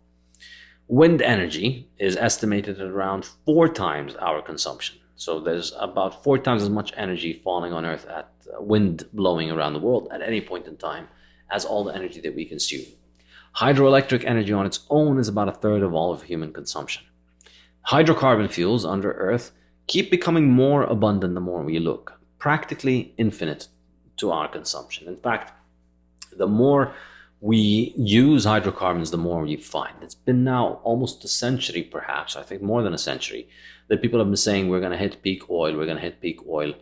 Wind energy is estimated at around 4 times our consumption. So there's about 4 times as much energy falling on Earth at wind blowing around the world at any point in time as all the energy that we consume. Hydroelectric energy on its own is about 1/3 of all of human consumption. Hydrocarbon fuels under Earth keep becoming more abundant the more we look, practically infinite to our consumption. In fact, the more we use hydrocarbons, the more we find. It's been now almost a century, perhaps, I think more than a century, that people have been saying we're going to hit peak oil, we're going to hit peak oil,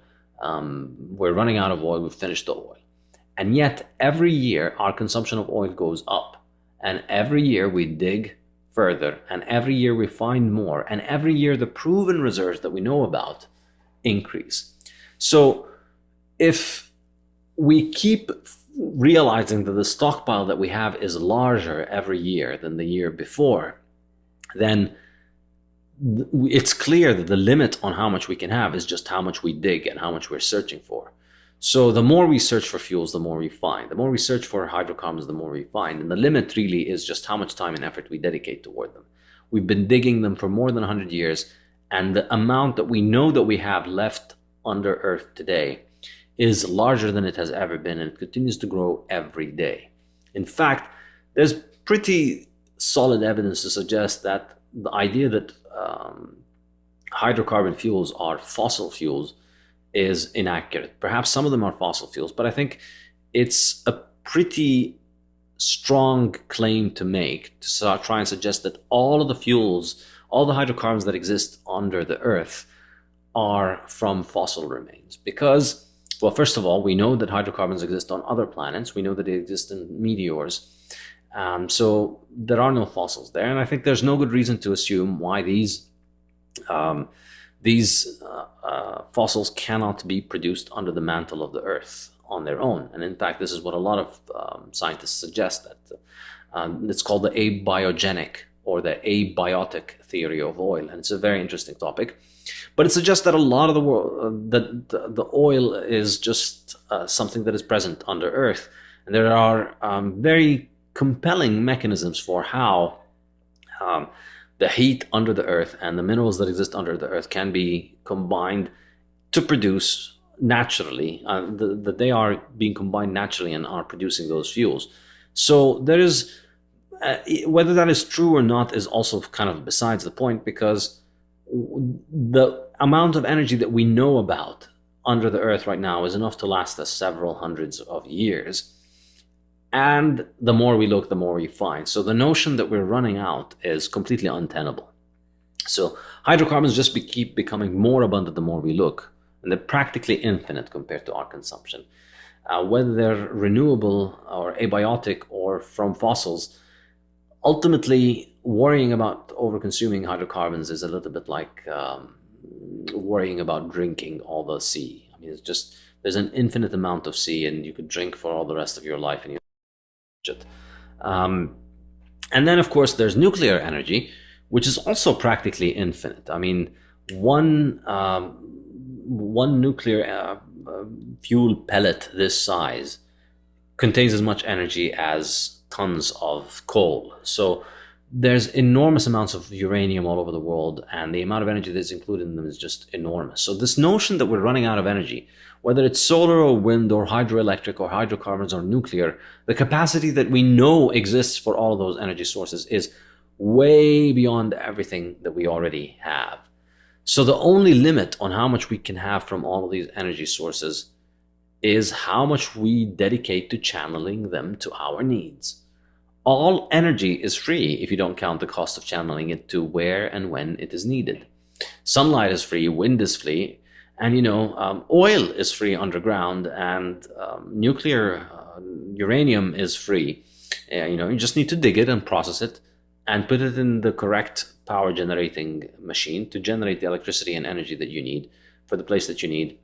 we're running out of oil, we've finished the oil. And yet, every year, our consumption of oil goes up. And every year we dig further, and every year we find more, and every year the proven reserves that we know about increase. So if we keep realizing that the stockpile that we have is larger every year than the year before, then it's clear that the limit on how much we can have is just how much we dig and how much we're searching for. So the more we search for fuels, the more we find. The more we search for hydrocarbons, the more we find. And the limit really is just how much time and effort we dedicate toward them. We've been digging them for more than 100 years, and the amount that we know that we have left under Earth today is larger than it has ever been, and it continues to grow every day. In fact, there's pretty solid evidence to suggest that the idea that hydrocarbon fuels are fossil fuels is inaccurate. Perhaps some of them are fossil fuels, but I think it's a pretty strong claim to make to try and suggest that all of the fuels, all the hydrocarbons that exist under the Earth are from fossil remains. Because, well, first of all, we know that hydrocarbons exist on other planets. We know that they exist in meteors. So there are no fossils there. And I think there's no good reason to assume why these fossils cannot be produced under the mantle of the Earth on their own. And in fact, this is what a lot of scientists suggest, that it's called the abiogenic or the abiotic theory of oil. And it's a very interesting topic. But it suggests that a lot of the world, that the oil is just something that is present under Earth. And there are very compelling mechanisms for how the heat under the Earth and the minerals that exist under the Earth can be combined to produce naturally, that they are being combined naturally and are producing those fuels. So there is, whether that is true or not is also kind of besides the point, because the amount of energy that we know about under the Earth right now is enough to last us several hundreds of years. And the more we look, the more we find. So the notion that we're running out is completely untenable. So hydrocarbons just keep becoming more abundant the more we look. And they're practically infinite compared to our consumption. Whether they're renewable or abiotic or from fossils, ultimately worrying about over-consuming hydrocarbons is a little bit like worrying about drinking all the sea. I mean, it's just, there's an infinite amount of sea, and you could drink for all the rest of your life and you it. And then, of course, there's nuclear energy, which is also practically infinite. I mean, one nuclear fuel pellet this size contains as much energy as tons of coal. So there's enormous amounts of uranium all over the world, and the amount of energy that's included in them is just enormous. So this notion that we're running out of energy, whether it's solar or wind or hydroelectric or hydrocarbons or nuclear, the capacity that we know exists for all of those energy sources is way beyond everything that we already have. So the only limit on how much we can have from all of these energy sources is how much we dedicate to channeling them to our needs. All energy is free if you don't count the cost of channeling it to where and when it is needed. Sunlight is free, wind is free, and oil is free underground, and nuclear uranium is free. You just need to dig it and process it and put it in the correct power generating machine to generate the electricity and energy that you need for the place that you need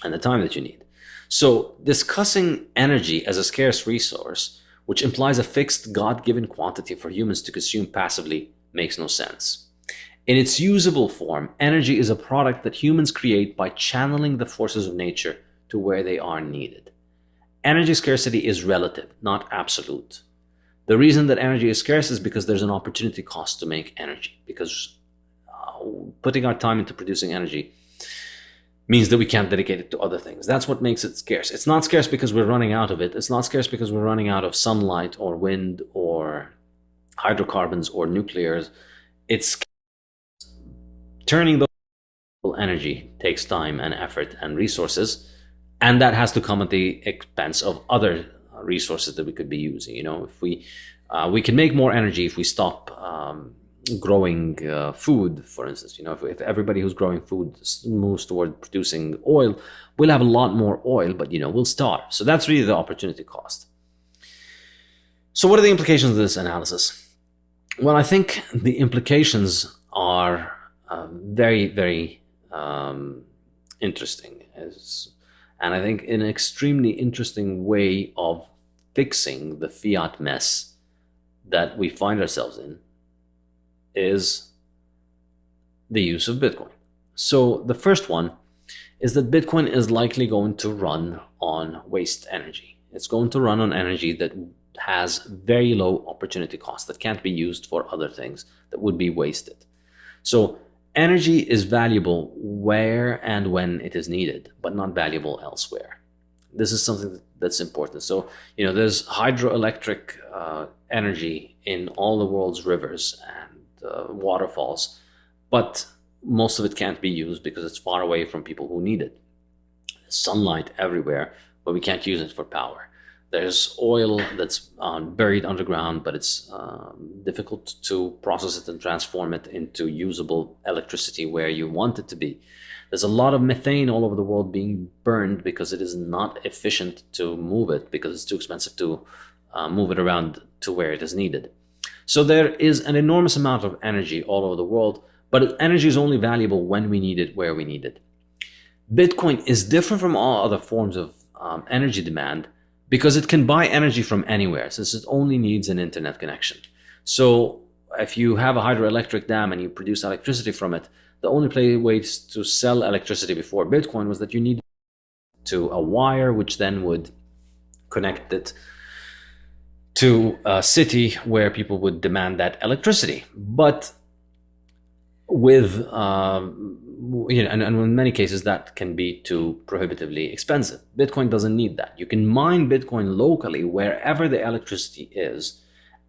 and the time that you need. So discussing energy as a scarce resource, which implies a fixed God-given quantity for humans to consume passively, makes no sense. In its usable form, energy is a product that humans create by channeling the forces of nature to where they are needed. Energy scarcity is relative, not absolute. The reason that energy is scarce is because there's an opportunity cost to make energy, because putting our time into producing energy means that we can't dedicate it to other things. That's what makes it scarce. It's not scarce because we're running out of it. It's not scarce because we're running out of sunlight or wind or hydrocarbons or nuclears. It's turning those energy takes time and effort and resources, and that has to come at the expense of other resources that we could be using. If we can make more energy if we stop growing food, for instance. If everybody who's growing food moves toward producing oil, we'll have a lot more oil, but we'll starve. So that's really the opportunity cost. So what are the implications of this analysis? Well, I think the implications are very, very interesting, and I think an extremely interesting way of fixing the fiat mess that we find ourselves in is the use of Bitcoin. So the first one is that Bitcoin is likely going to run on waste energy. It's going to run on energy that has very low opportunity cost, that can't be used for other things, that would be wasted. So energy is valuable where and when it is needed, but not valuable elsewhere. This is something that's important. So, there's hydroelectric energy in all the world's rivers and waterfalls, but most of it can't be used because it's far away from people who need it. There's sunlight everywhere, but we can't use it for power. There's oil that's buried underground, but it's difficult to process it and transform it into usable electricity where you want it to be. There's a lot of methane all over the world being burned because it is not efficient to move it, because it's too expensive to move it around to where it is needed. So there is an enormous amount of energy all over the world, but energy is only valuable when we need it, where we need it. Bitcoin is different from all other forms of energy demand because it can buy energy from anywhere, since it only needs an internet connection. So if you have a hydroelectric dam and you produce electricity from it, the only way to sell electricity before Bitcoin was that you needed to a wire, which then would connect it to a city where people would demand that electricity. But with and in many cases that can be too prohibitively expensive. Bitcoin doesn't need that. You can mine Bitcoin locally wherever the electricity is,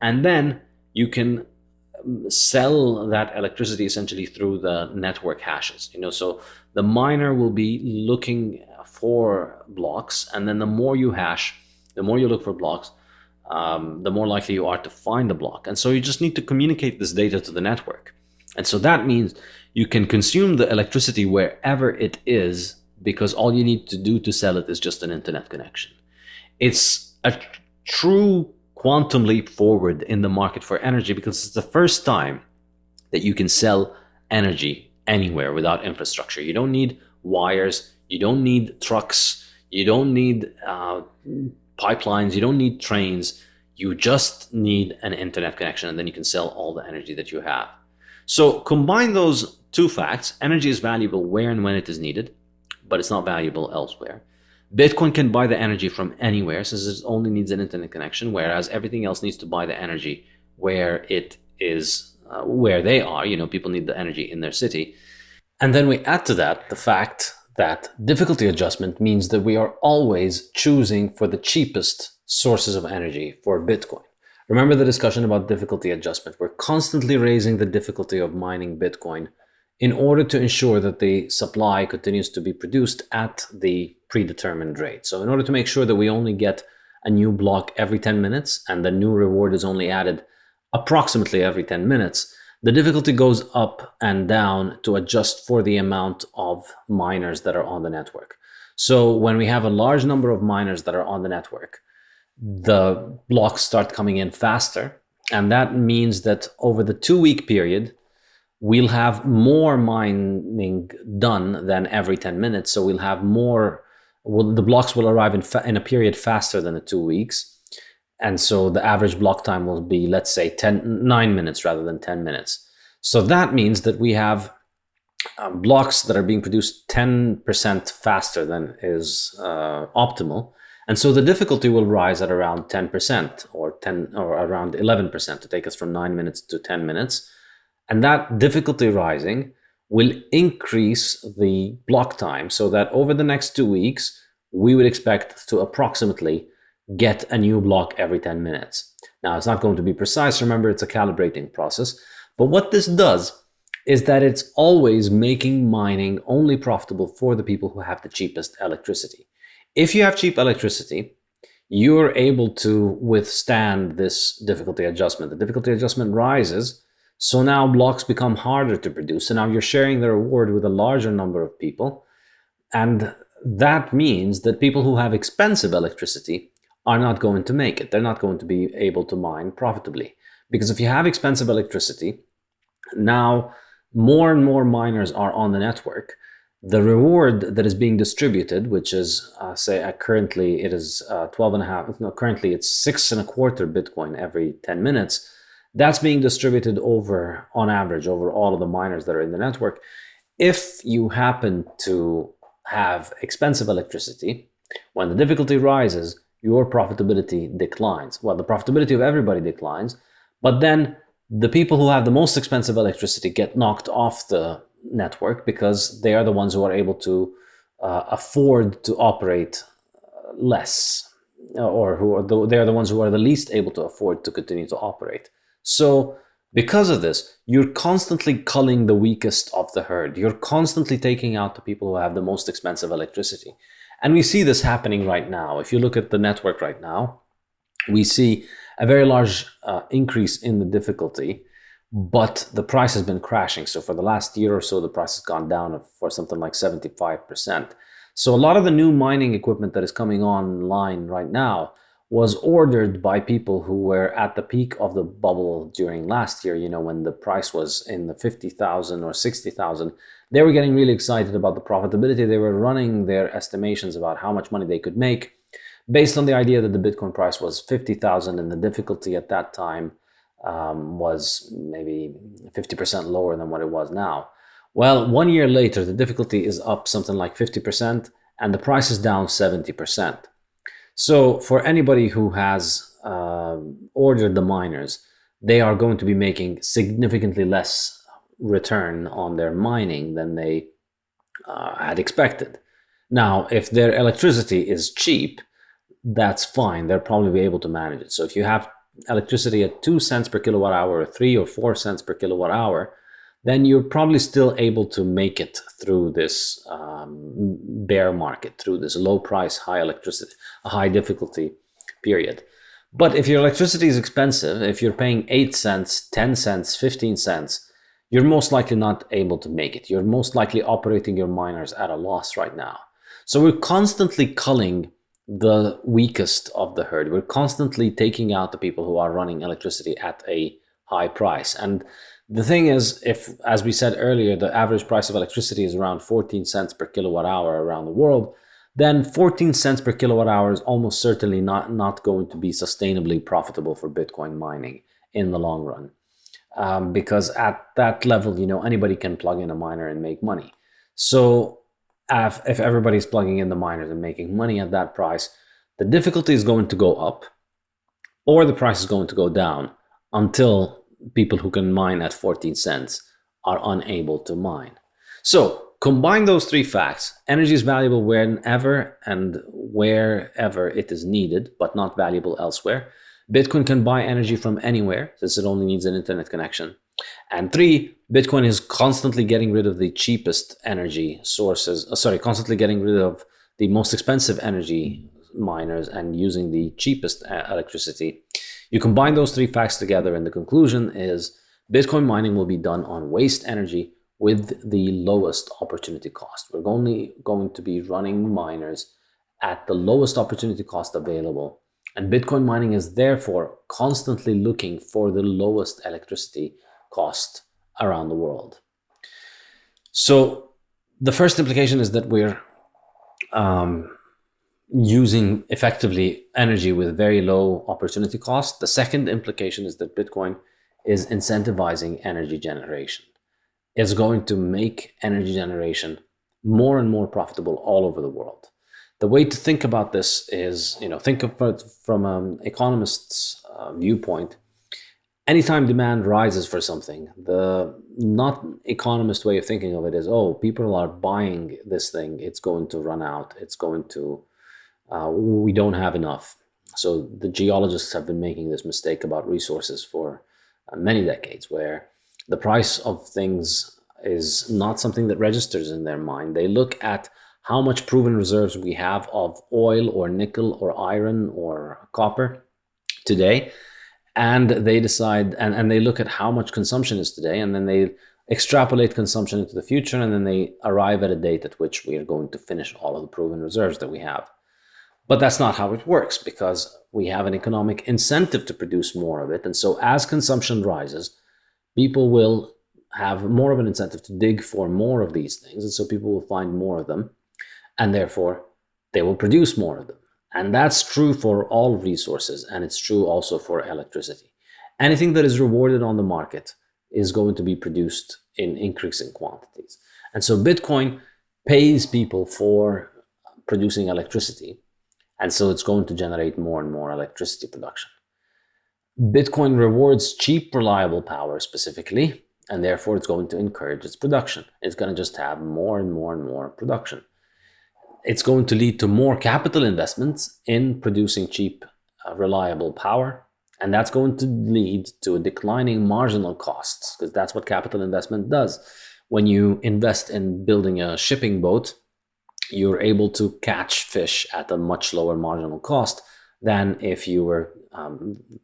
and then you can sell that electricity essentially through the network hashes. So the miner will be looking for blocks, and then the more you hash, the more you look for blocks, the more likely you are to find the block. And so you just need to communicate this data to the network. And so that means you can consume the electricity wherever it is, because all you need to do to sell it is just an internet connection. It's a true quantum leap forward in the market for energy, because it's the first time that you can sell energy anywhere without infrastructure. You don't need wires, you don't need trucks, you don't need pipelines, you don't need trains. You just need an internet connection, and then you can sell all the energy that you have. So combine those two facts. Energy is valuable where and when it is needed, but it's not valuable elsewhere. Bitcoin can buy the energy from anywhere, since it only needs an internet connection, whereas everything else needs to buy the energy where it is, where they are. People need the energy in their city. And then we add to that the fact that difficulty adjustment means that we are always choosing for the cheapest sources of energy for Bitcoin. Remember the discussion about difficulty adjustment. We're constantly raising the difficulty of mining Bitcoin in order to ensure that the supply continues to be produced at the predetermined rate. So in order to make sure that we only get a new block every 10 minutes and the new reward is only added approximately every 10 minutes, the difficulty goes up and down to adjust for the amount of miners that are on the network. So when we have a large number of miners that are on the network, the blocks start coming in faster. And that means that over the 2-week period, we'll have more mining done than every 10 minutes. So we'll have more, the blocks will arrive in a period faster than the 2 weeks. And so the average block time will be, let's say, 9 minutes rather than 10 minutes. So that means that we have blocks that are being produced 10% faster than is optimal. And so the difficulty will rise at around 10% or around 11% to take us from 9 minutes to 10 minutes. And that difficulty rising will increase the block time so that over the next 2 weeks, we would expect to approximately get a new block every 10 minutes. Now, it's not going to be precise. Remember, it's a calibrating process. But what this does is that it's always making mining only profitable for the people who have the cheapest electricity. If you have cheap electricity, you're able to withstand this difficulty adjustment. The difficulty adjustment rises, so now blocks become harder to produce. So now you're sharing the reward with a larger number of people. And that means that people who have expensive electricity are not going to make it. They're not going to be able to mine profitably. Because if you have expensive electricity, now more and more miners are on the network. The reward that is being distributed, which is, currently it is 12.5, no, currently it's 6.25 Bitcoin every 10 minutes. That's being distributed on average, over all of the miners that are in the network. If you happen to have expensive electricity, when the difficulty rises, your profitability declines. Well, the profitability of everybody declines, but then the people who have the most expensive electricity get knocked off the network because they are the ones who are able to afford to operate less, or they are the ones who are the least able to afford to continue to operate. So because of this, you're constantly culling the weakest of the herd. You're constantly taking out the people who have the most expensive electricity. And we see this happening right now. If you look at the network right now, we see a very large increase in the difficulty, but the price has been crashing. So for the last year or so, the price has gone down for something like 75%. So a lot of the new mining equipment that is coming online right now was ordered by people who were at the peak of the bubble during last year, when the price was in the 50,000 or 60,000. They were getting really excited about the profitability. They were running their estimations about how much money they could make based on the idea that the Bitcoin price was 50,000 and the difficulty at that time was maybe 50% lower than what it was now. Well, 1 year later, the difficulty is up something like 50% and the price is down 70%. So for anybody who has ordered the miners, they are going to be making significantly less return on their mining than they had expected. Now, if their electricity is cheap, that's fine. They'll probably be able to manage it. So if you have electricity at 2 cents per kilowatt hour, or 3 or 4 cents per kilowatt hour, then you're probably still able to make it through this bear market, through this low price, high difficulty period. But if your electricity is expensive, if you're paying 8 cents, 10 cents, 15 cents, you're most likely not able to make it. You're most likely operating your miners at a loss right now. So we're constantly culling the weakest of the herd. We're constantly taking out the people who are running electricity at a high price. And the thing is, if, as we said earlier, the average price of electricity is around 14 cents per kilowatt hour around the world, then 14 cents per kilowatt hour is almost certainly not going to be sustainably profitable for Bitcoin mining in the long run. Because at that level, anybody can plug in a miner and make money. So if everybody's plugging in the miners and making money at that price, the difficulty is going to go up, or the price is going to go down until people who can mine at 14 cents are unable to mine. So combine those three facts. Energy is valuable whenever and wherever it is needed, but not valuable elsewhere. Bitcoin can buy energy from anywhere, since it only needs an internet connection. And three, Bitcoin is constantly getting rid of the cheapest energy sources, constantly getting rid of the most expensive energy miners and using the cheapest electricity. You combine those three facts together, and the conclusion is Bitcoin mining will be done on waste energy with the lowest opportunity cost. We're only going to be running miners at the lowest opportunity cost available. And Bitcoin mining is therefore constantly looking for the lowest electricity cost around the world. So the first implication is that we're using effectively energy with very low opportunity cost. The second implication is that Bitcoin is incentivizing energy generation. It's going to make energy generation more and more profitable all over the world. The way to think about this is, think of it from an economist's viewpoint. Anytime demand rises for something, the not economist way of thinking of it is, oh, people are buying this thing, it's going to run out, we don't have enough. So the geologists have been making this mistake about resources for many decades, where the price of things is not something that registers in their mind. They look at how much proven reserves we have of oil or nickel or iron or copper today, and they decide, and they look at how much consumption is today, and then they extrapolate consumption into the future, and then they arrive at a date at which we are going to finish all of the proven reserves that we have. But that's not how it works, because we have an economic incentive to produce more of it. And so as consumption rises, people will have more of an incentive to dig for more of these things. And so people will find more of them, and therefore they will produce more of them. And that's true for all resources, and it's true also for electricity. Anything that is rewarded on the market is going to be produced in increasing quantities. And so Bitcoin pays people for producing electricity, and so it's going to generate more and more electricity production. Bitcoin rewards cheap, reliable power specifically, and therefore it's going to encourage its production. It's going to just have more and more and more production. It's going to lead to more capital investments in producing cheap, reliable power, and that's going to lead to a declining marginal costs, because that's what capital investment does. When you invest in building a shipping boat, you're able to catch fish at a much lower marginal cost than if you were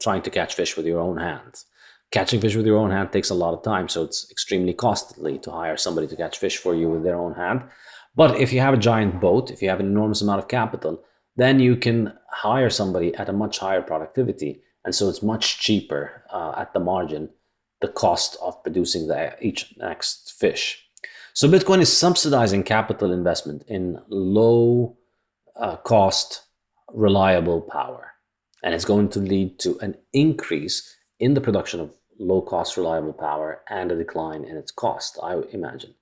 trying to catch fish with your own hands. Catching fish with your own hand takes a lot of time, so it's extremely costly to hire somebody to catch fish for you with their own hand. But if you have a giant boat, if you have an enormous amount of capital, then you can hire somebody at a much higher productivity. And so it's much cheaper at the margin, the cost of producing each next fish. So Bitcoin is subsidizing capital investment in low cost, reliable power. And it's going to lead to an increase in the production of low cost, reliable power and a decline in its cost, I imagine.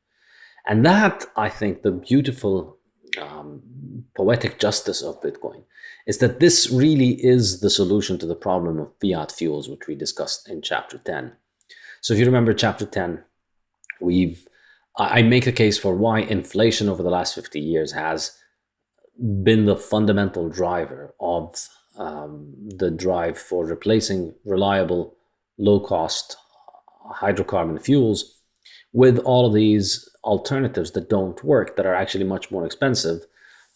And that, I think, the beautiful poetic justice of Bitcoin is that this really is the solution to the problem of fiat fuels, which we discussed in chapter 10. So if you remember chapter 10, I make the case for why inflation over the last 50 years has been the fundamental driver of the drive for replacing reliable, low-cost hydrocarbon fuels with all of these alternatives that don't work, that are actually much more expensive,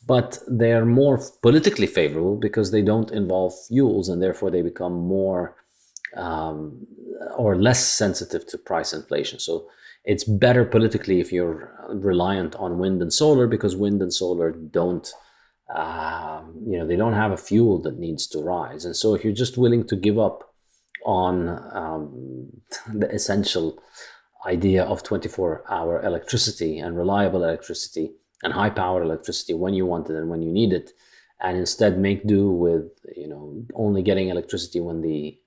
but they're more politically favorable because they don't involve fuels, and therefore they become more or less sensitive to price inflation. So it's better politically if you're reliant on wind and solar, because wind and solar don't, they don't have a fuel that needs to rise. And so if you're just willing to give up on the essential idea of 24-hour electricity and reliable electricity and high-powered electricity when you want it and when you need it, and instead make do with only getting electricity when the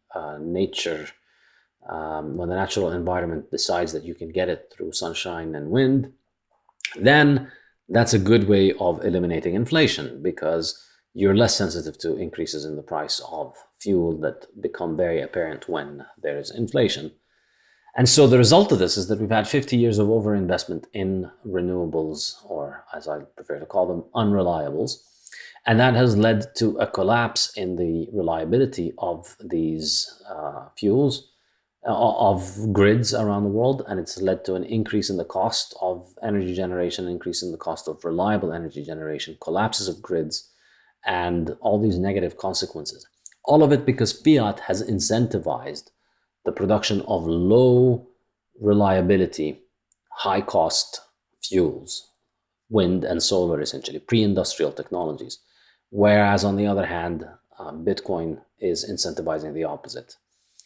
natural environment decides that you can get it through sunshine and wind, then That's a good way of eliminating inflation because you're less sensitive to increases in the price of fuel that become very apparent when there is inflation. And so the result of this is that we've had 50 years of overinvestment in renewables, or as I prefer to call them, unreliables. And that has led to a collapse in the reliability of these fuels, of grids around the world. And it's led to an increase in the cost of energy generation, increase in the cost of reliable energy generation, collapses of grids, and all these negative consequences. All of it because fiat has incentivized the production of low reliability, high cost fuels, wind and solar, essentially, pre-industrial technologies. Whereas on the other hand, Bitcoin is incentivizing the opposite.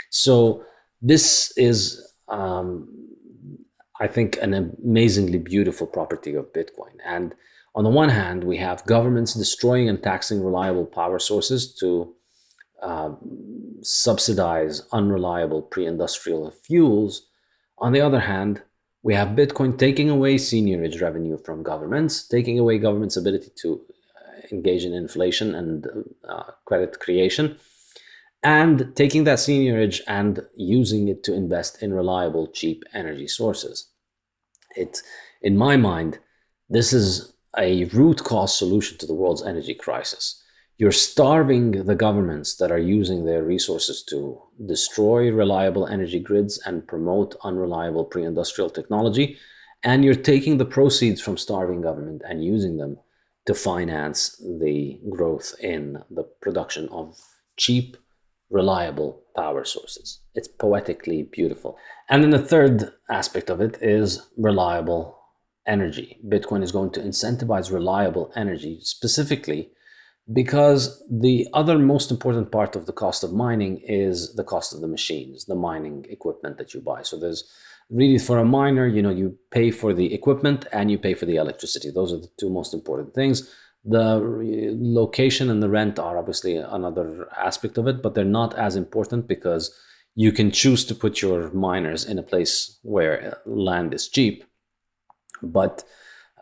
So this is, I think, an amazingly beautiful property of Bitcoin. And on the one hand, we have governments destroying and taxing reliable power sources to subsidize unreliable pre-industrial fuels. On the other hand, we have Bitcoin taking away seigniorage revenue from governments, taking away governments' ability to engage in inflation and credit creation, and taking that seigniorage and using it to invest in reliable, cheap energy sources. In my mind, this is a root cause solution to the world's energy crisis. You're starving the governments that are using their resources to destroy reliable energy grids and promote unreliable pre-industrial technology, and you're taking the proceeds from starving government and using them to finance the growth in the production of cheap, reliable power sources. It's poetically beautiful. And then the third aspect of it is reliable energy. Bitcoin is going to incentivize reliable energy specifically because the other most important part of the cost of mining is the cost of the machines, the mining equipment that you buy. So there's really, for a miner, you pay for the equipment and you pay for the electricity. Those are the two most important things. The location and the rent are obviously another aspect of it, but they're not as important because you can choose to put your miners in a place where land is cheap. But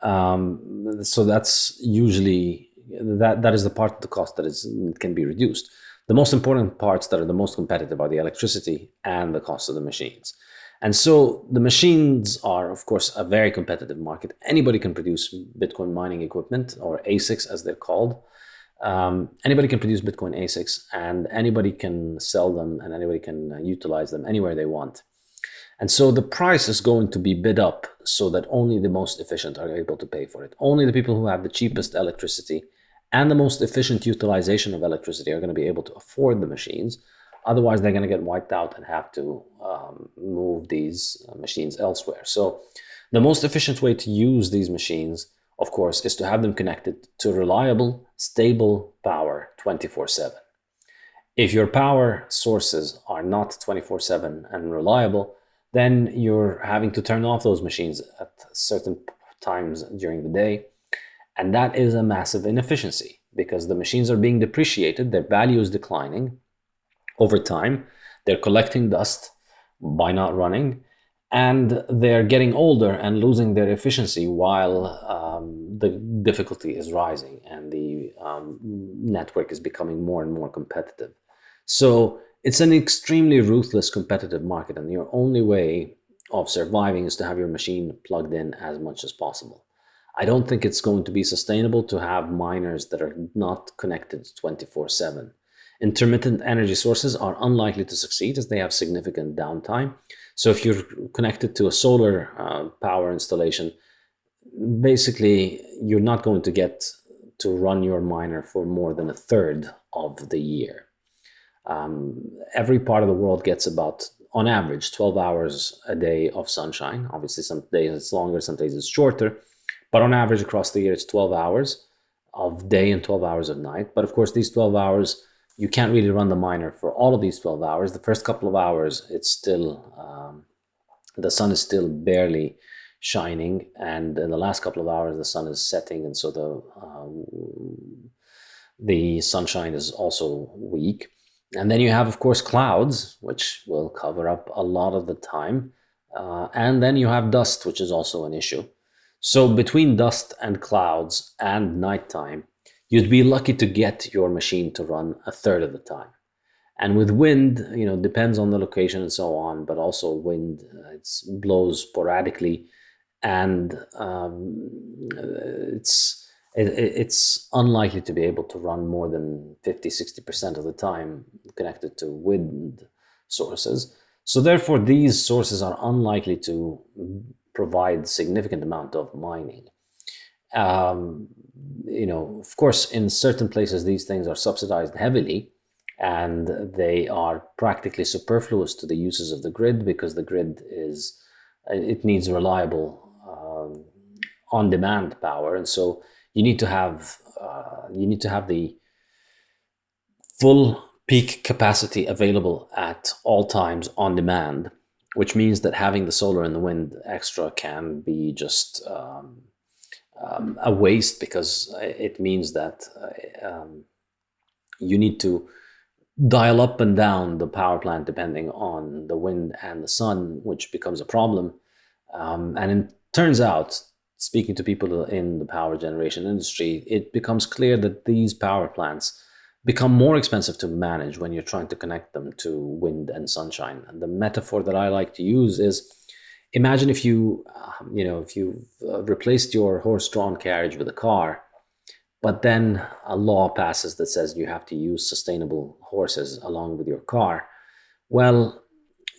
so that's usually, that is the part of the cost that can be reduced. The most important parts that are the most competitive are the electricity and the cost of the machines. And so the machines are, of course, a very competitive market. Anybody can produce Bitcoin mining equipment, or ASICs as they're called. Anybody can produce Bitcoin ASICs, and anybody can sell them, and anybody can utilize them anywhere they want. And so the price is going to be bid up so that only the most efficient are able to pay for it. Only the people who have the cheapest electricity and the most efficient utilization of electricity are going to be able to afford the machines. Otherwise, they're going to get wiped out and have to move these machines elsewhere. So the most efficient way to use these machines, of course, is to have them connected to reliable, stable power 24/7. If your power sources are not 24/7 and reliable, then you're having to turn off those machines at certain times during the day. And that is a massive inefficiency because the machines are being depreciated, their value is declining over time. They're collecting dust by not running, and they're getting older and losing their efficiency while the difficulty is rising and the network is becoming more and more competitive. So it's an extremely ruthless competitive market, and your only way of surviving is to have your machine plugged in as much as possible. I don't think it's going to be sustainable to have miners that are not connected 24/7. Intermittent energy sources are unlikely to succeed as they have significant downtime. So if you're connected to a solar power installation, basically you're not going to get to run your miner for more than a third of the year. Every part of the world gets about, on average, 12 hours a day of sunshine. Obviously, some days it's longer, some days it's shorter. But on average, across the year, it's 12 hours of day and 12 hours of night. But of course, these 12 hours, you can't really run the miner for all of these 12 hours. The first couple of hours, it's still, the sun is still barely shining. And in the last couple of hours, the sun is setting. And so the sunshine is also weak. And then you have, of course, clouds, which will cover up a lot of the time. And then you have dust, which is also an issue. So between dust and clouds and nighttime, you'd be lucky to get your machine to run a third of the time. And with wind, depends on the location and so on, but also wind, it blows sporadically, and it's unlikely to be able to run more than 50-60% of the time connected to wind sources. So therefore, these sources are unlikely to provide significant amount of mining. Of course, in certain places, these things are subsidized heavily, and they are practically superfluous to the uses of the grid, because the grid it needs reliable on-demand power, and so you need to have the full peak capacity available at all times on demand, which means that having the solar and the wind extra can be just a waste, because it means that you need to dial up and down the power plant depending on the wind and the sun, which becomes a problem. And it turns out, speaking to people in the power generation industry, it becomes clear that these power plants become more expensive to manage when you're trying to connect them to wind and sunshine. And the metaphor that I like to use is, imagine if you replaced your horse-drawn carriage with a car, but then a law passes that says you have to use sustainable horses along with your car. Well,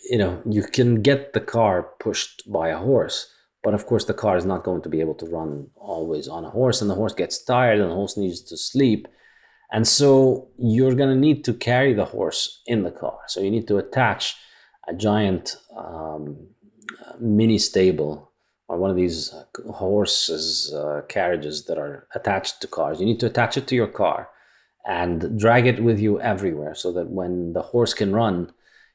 you can get the car pushed by a horse, but of course the car is not going to be able to run always on a horse, and the horse gets tired and the horse needs to sleep. And so you're going to need to carry the horse in the car. So you need to attach a giant mini stable, or one of these horses carriages that are attached to cars. You need to attach it to your car and drag it with you everywhere, so that when the horse can run,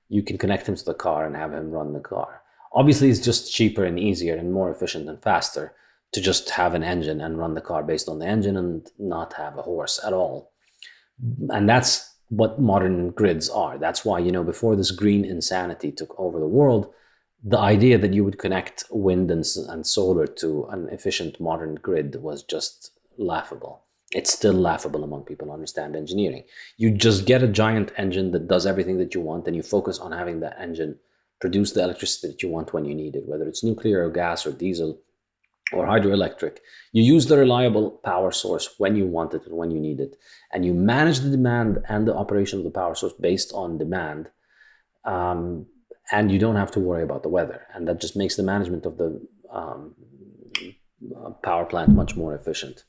you can connect him to the car and have him run the car. Obviously, it's just cheaper and easier and more efficient and faster to just have an engine and run the car based on the engine and not have a horse at all. And that's what modern grids are. That's why, before this green insanity took over the world, the idea that you would connect wind and solar to an efficient modern grid was just laughable. It's still laughable among people who understand engineering. You just get a giant engine that does everything that you want, and you focus on having that engine produce the electricity that you want when you need it, whether it's nuclear or gas or diesel or hydroelectric. You use the reliable power source when you want it and when you need it, and you manage the demand and the operation of the power source based on demand. And you don't have to worry about the weather. And that just makes the management of the power plant much more efficient.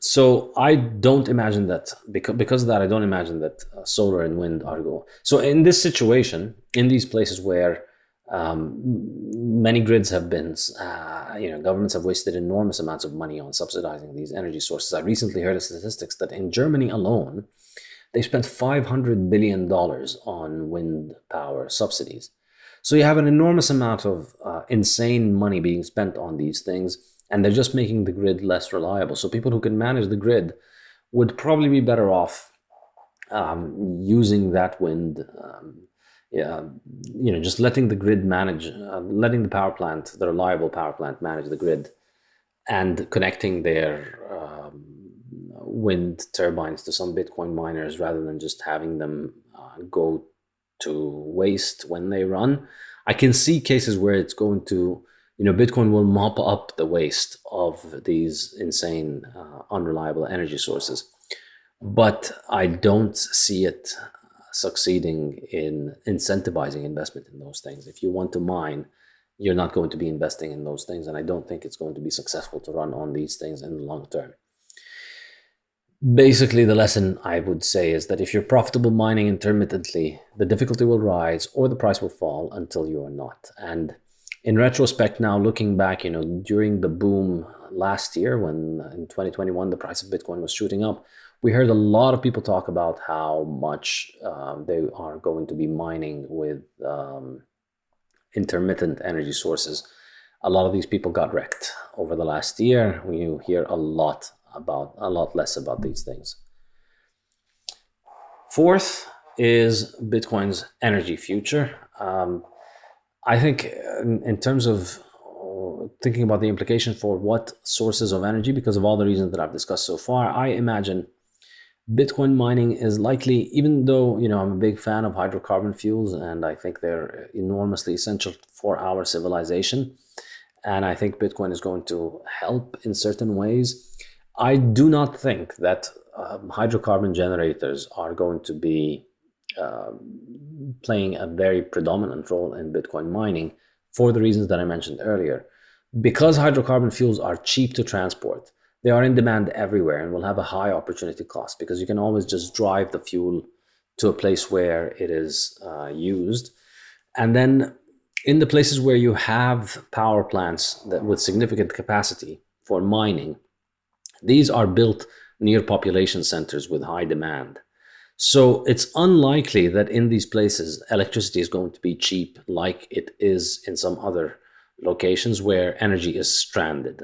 So I don't imagine that, because of that, I don't imagine that solar and wind are going. So in this situation, in these places where many grids have been, governments have wasted enormous amounts of money on subsidizing these energy sources. I recently heard of statistics that in Germany alone, they spent $500 billion on wind power subsidies. So you have an enormous amount of insane money being spent on these things, and they're just making the grid less reliable. So people who can manage the grid would probably be better off using that wind, just letting the grid manage, letting the reliable power plant manage the grid, and connecting their wind turbines to some Bitcoin miners, rather than just having them go to waste when they run. I can see cases where it's going to, Bitcoin will mop up the waste of these insane, unreliable energy sources. But I don't see it succeeding in incentivizing investment in those things. If you want to mine, you're not going to be investing in those things, and I don't think it's going to be successful to run on these things in the long term. Basically, the lesson I would say is that if you're profitable mining intermittently, the difficulty will rise or the price will fall until you are not. And in retrospect, now looking back, during the boom last year, when in 2021 the price of Bitcoin was shooting up, we heard a lot of people talk about how much they are going to be mining with intermittent energy sources. A lot of these people got wrecked over the last year. You hear a lot less about these things. Fourth is Bitcoin's energy future. I think in terms of thinking about the implication for what sources of energy, because of all the reasons that I've discussed so far, I imagine Bitcoin mining is likely, even though, I'm a big fan of hydrocarbon fuels and I think they're enormously essential for our civilization. And I think Bitcoin is going to help in certain ways. I do not think that hydrocarbon generators are going to be playing a very predominant role in Bitcoin mining for the reasons that I mentioned earlier. Because hydrocarbon fuels are cheap to transport, they are in demand everywhere and will have a high opportunity cost because you can always just drive the fuel to a place where it is used. And then in the places where you have power plants that with significant capacity for mining, these are built near population centers with high demand. So it's unlikely that in these places, electricity is going to be cheap like it is in some other locations where energy is stranded.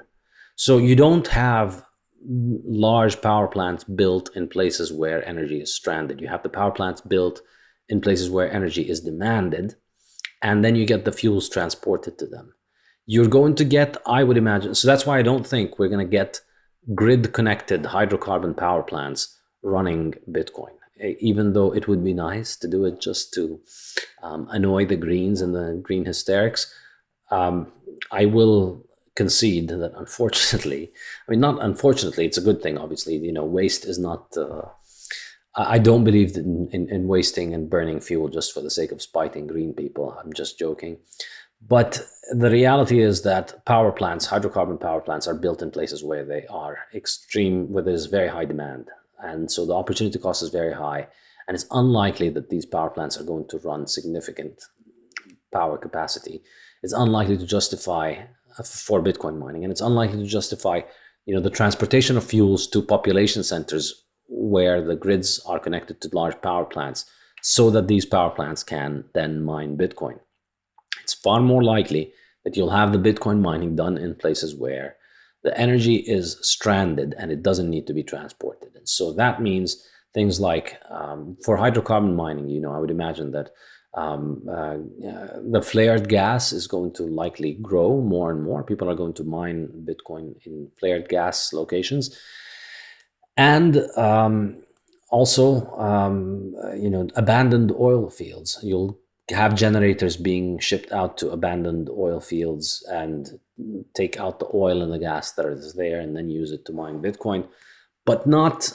So you don't have large power plants built in places where energy is stranded. You have the power plants built in places where energy is demanded, and then you get the fuels transported to them. You're going to get, I would imagine, so that's why I don't think we're going to get grid-connected hydrocarbon power plants running Bitcoin, even though it would be nice to do it just to annoy the greens and the green hysterics. I will concede that unfortunately, not unfortunately, it's a good thing, obviously, waste is not, I don't believe in wasting and burning fuel just for the sake of spiting green people. I'm just joking. But the reality is that power plants, hydrocarbon power plants, are built in places where they are where there's very high demand. And so the opportunity cost is very high. And it's unlikely that these power plants are going to run significant power capacity. It's unlikely to justify for Bitcoin mining. And it's unlikely to justify, the transportation of fuels to population centers where the grids are connected to large power plants so that these power plants can then mine Bitcoin. It's far more likely that you'll have the Bitcoin mining done in places where the energy is stranded and it doesn't need to be transported. And so that means things like for hydrocarbon mining, I would imagine that the flared gas is going to likely grow more and more. People are going to mine Bitcoin in flared gas locations. And also, abandoned oil fields. You'll have generators being shipped out to abandoned oil fields and take out the oil and the gas that is there and then use it to mine Bitcoin, but not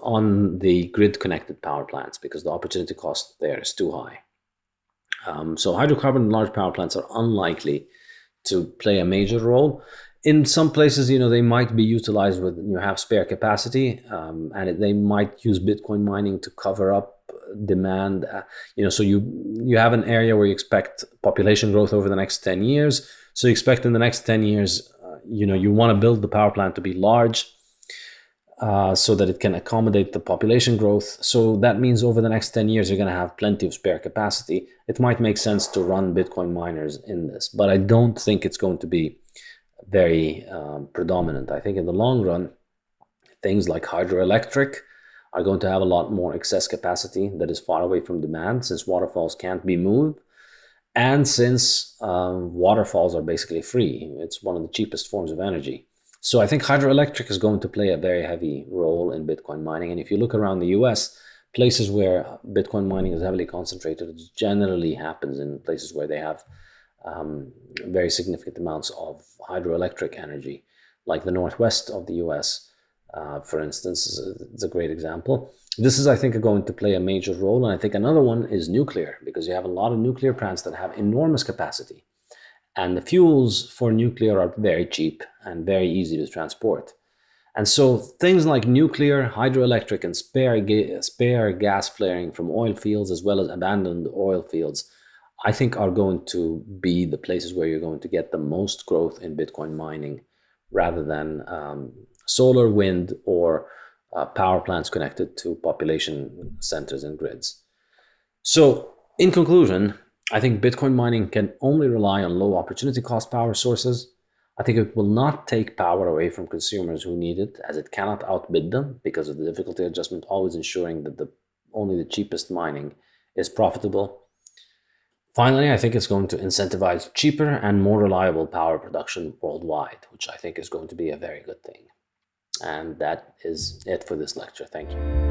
on the grid-connected power plants because the opportunity cost there is too high. So hydrocarbon and large power plants are unlikely to play a major role. In some places, they might be utilized with you have spare capacity, and they might use Bitcoin mining to cover up demand. So you have an area where you expect population growth over the next 10 years. So you expect in the next 10 years, you want to build the power plant to be large so that it can accommodate the population growth. So that means over the next 10 years, you're going to have plenty of spare capacity. It might make sense to run Bitcoin miners in this, but I don't think it's going to be very predominant. I think in the long run, things like hydroelectric are going to have a lot more excess capacity that is far away from demand since waterfalls can't be moved. And since waterfalls are basically free, it's one of the cheapest forms of energy. So I think hydroelectric is going to play a very heavy role in Bitcoin mining. And if you look around the US, places where Bitcoin mining is heavily concentrated, it generally happens in places where they have very significant amounts of hydroelectric energy, like the northwest of the US, for instance, is a great example. This is, I think, going to play a major role. And I think another one is nuclear, because you have a lot of nuclear plants that have enormous capacity. And the fuels for nuclear are very cheap and very easy to transport. And so things like nuclear, hydroelectric, and spare gas flaring from oil fields, as well as abandoned oil fields, I think are going to be the places where you're going to get the most growth in Bitcoin mining, rather than solar, wind, or power plants connected to population centers and grids. So in conclusion, I think Bitcoin mining can only rely on low opportunity cost power sources. I think it will not take power away from consumers who need it, as it cannot outbid them because of the difficulty adjustment, always ensuring that only the cheapest mining is profitable. Finally, I think it's going to incentivize cheaper and more reliable power production worldwide, which I think is going to be a very good thing. And that is it for this lecture. Thank you.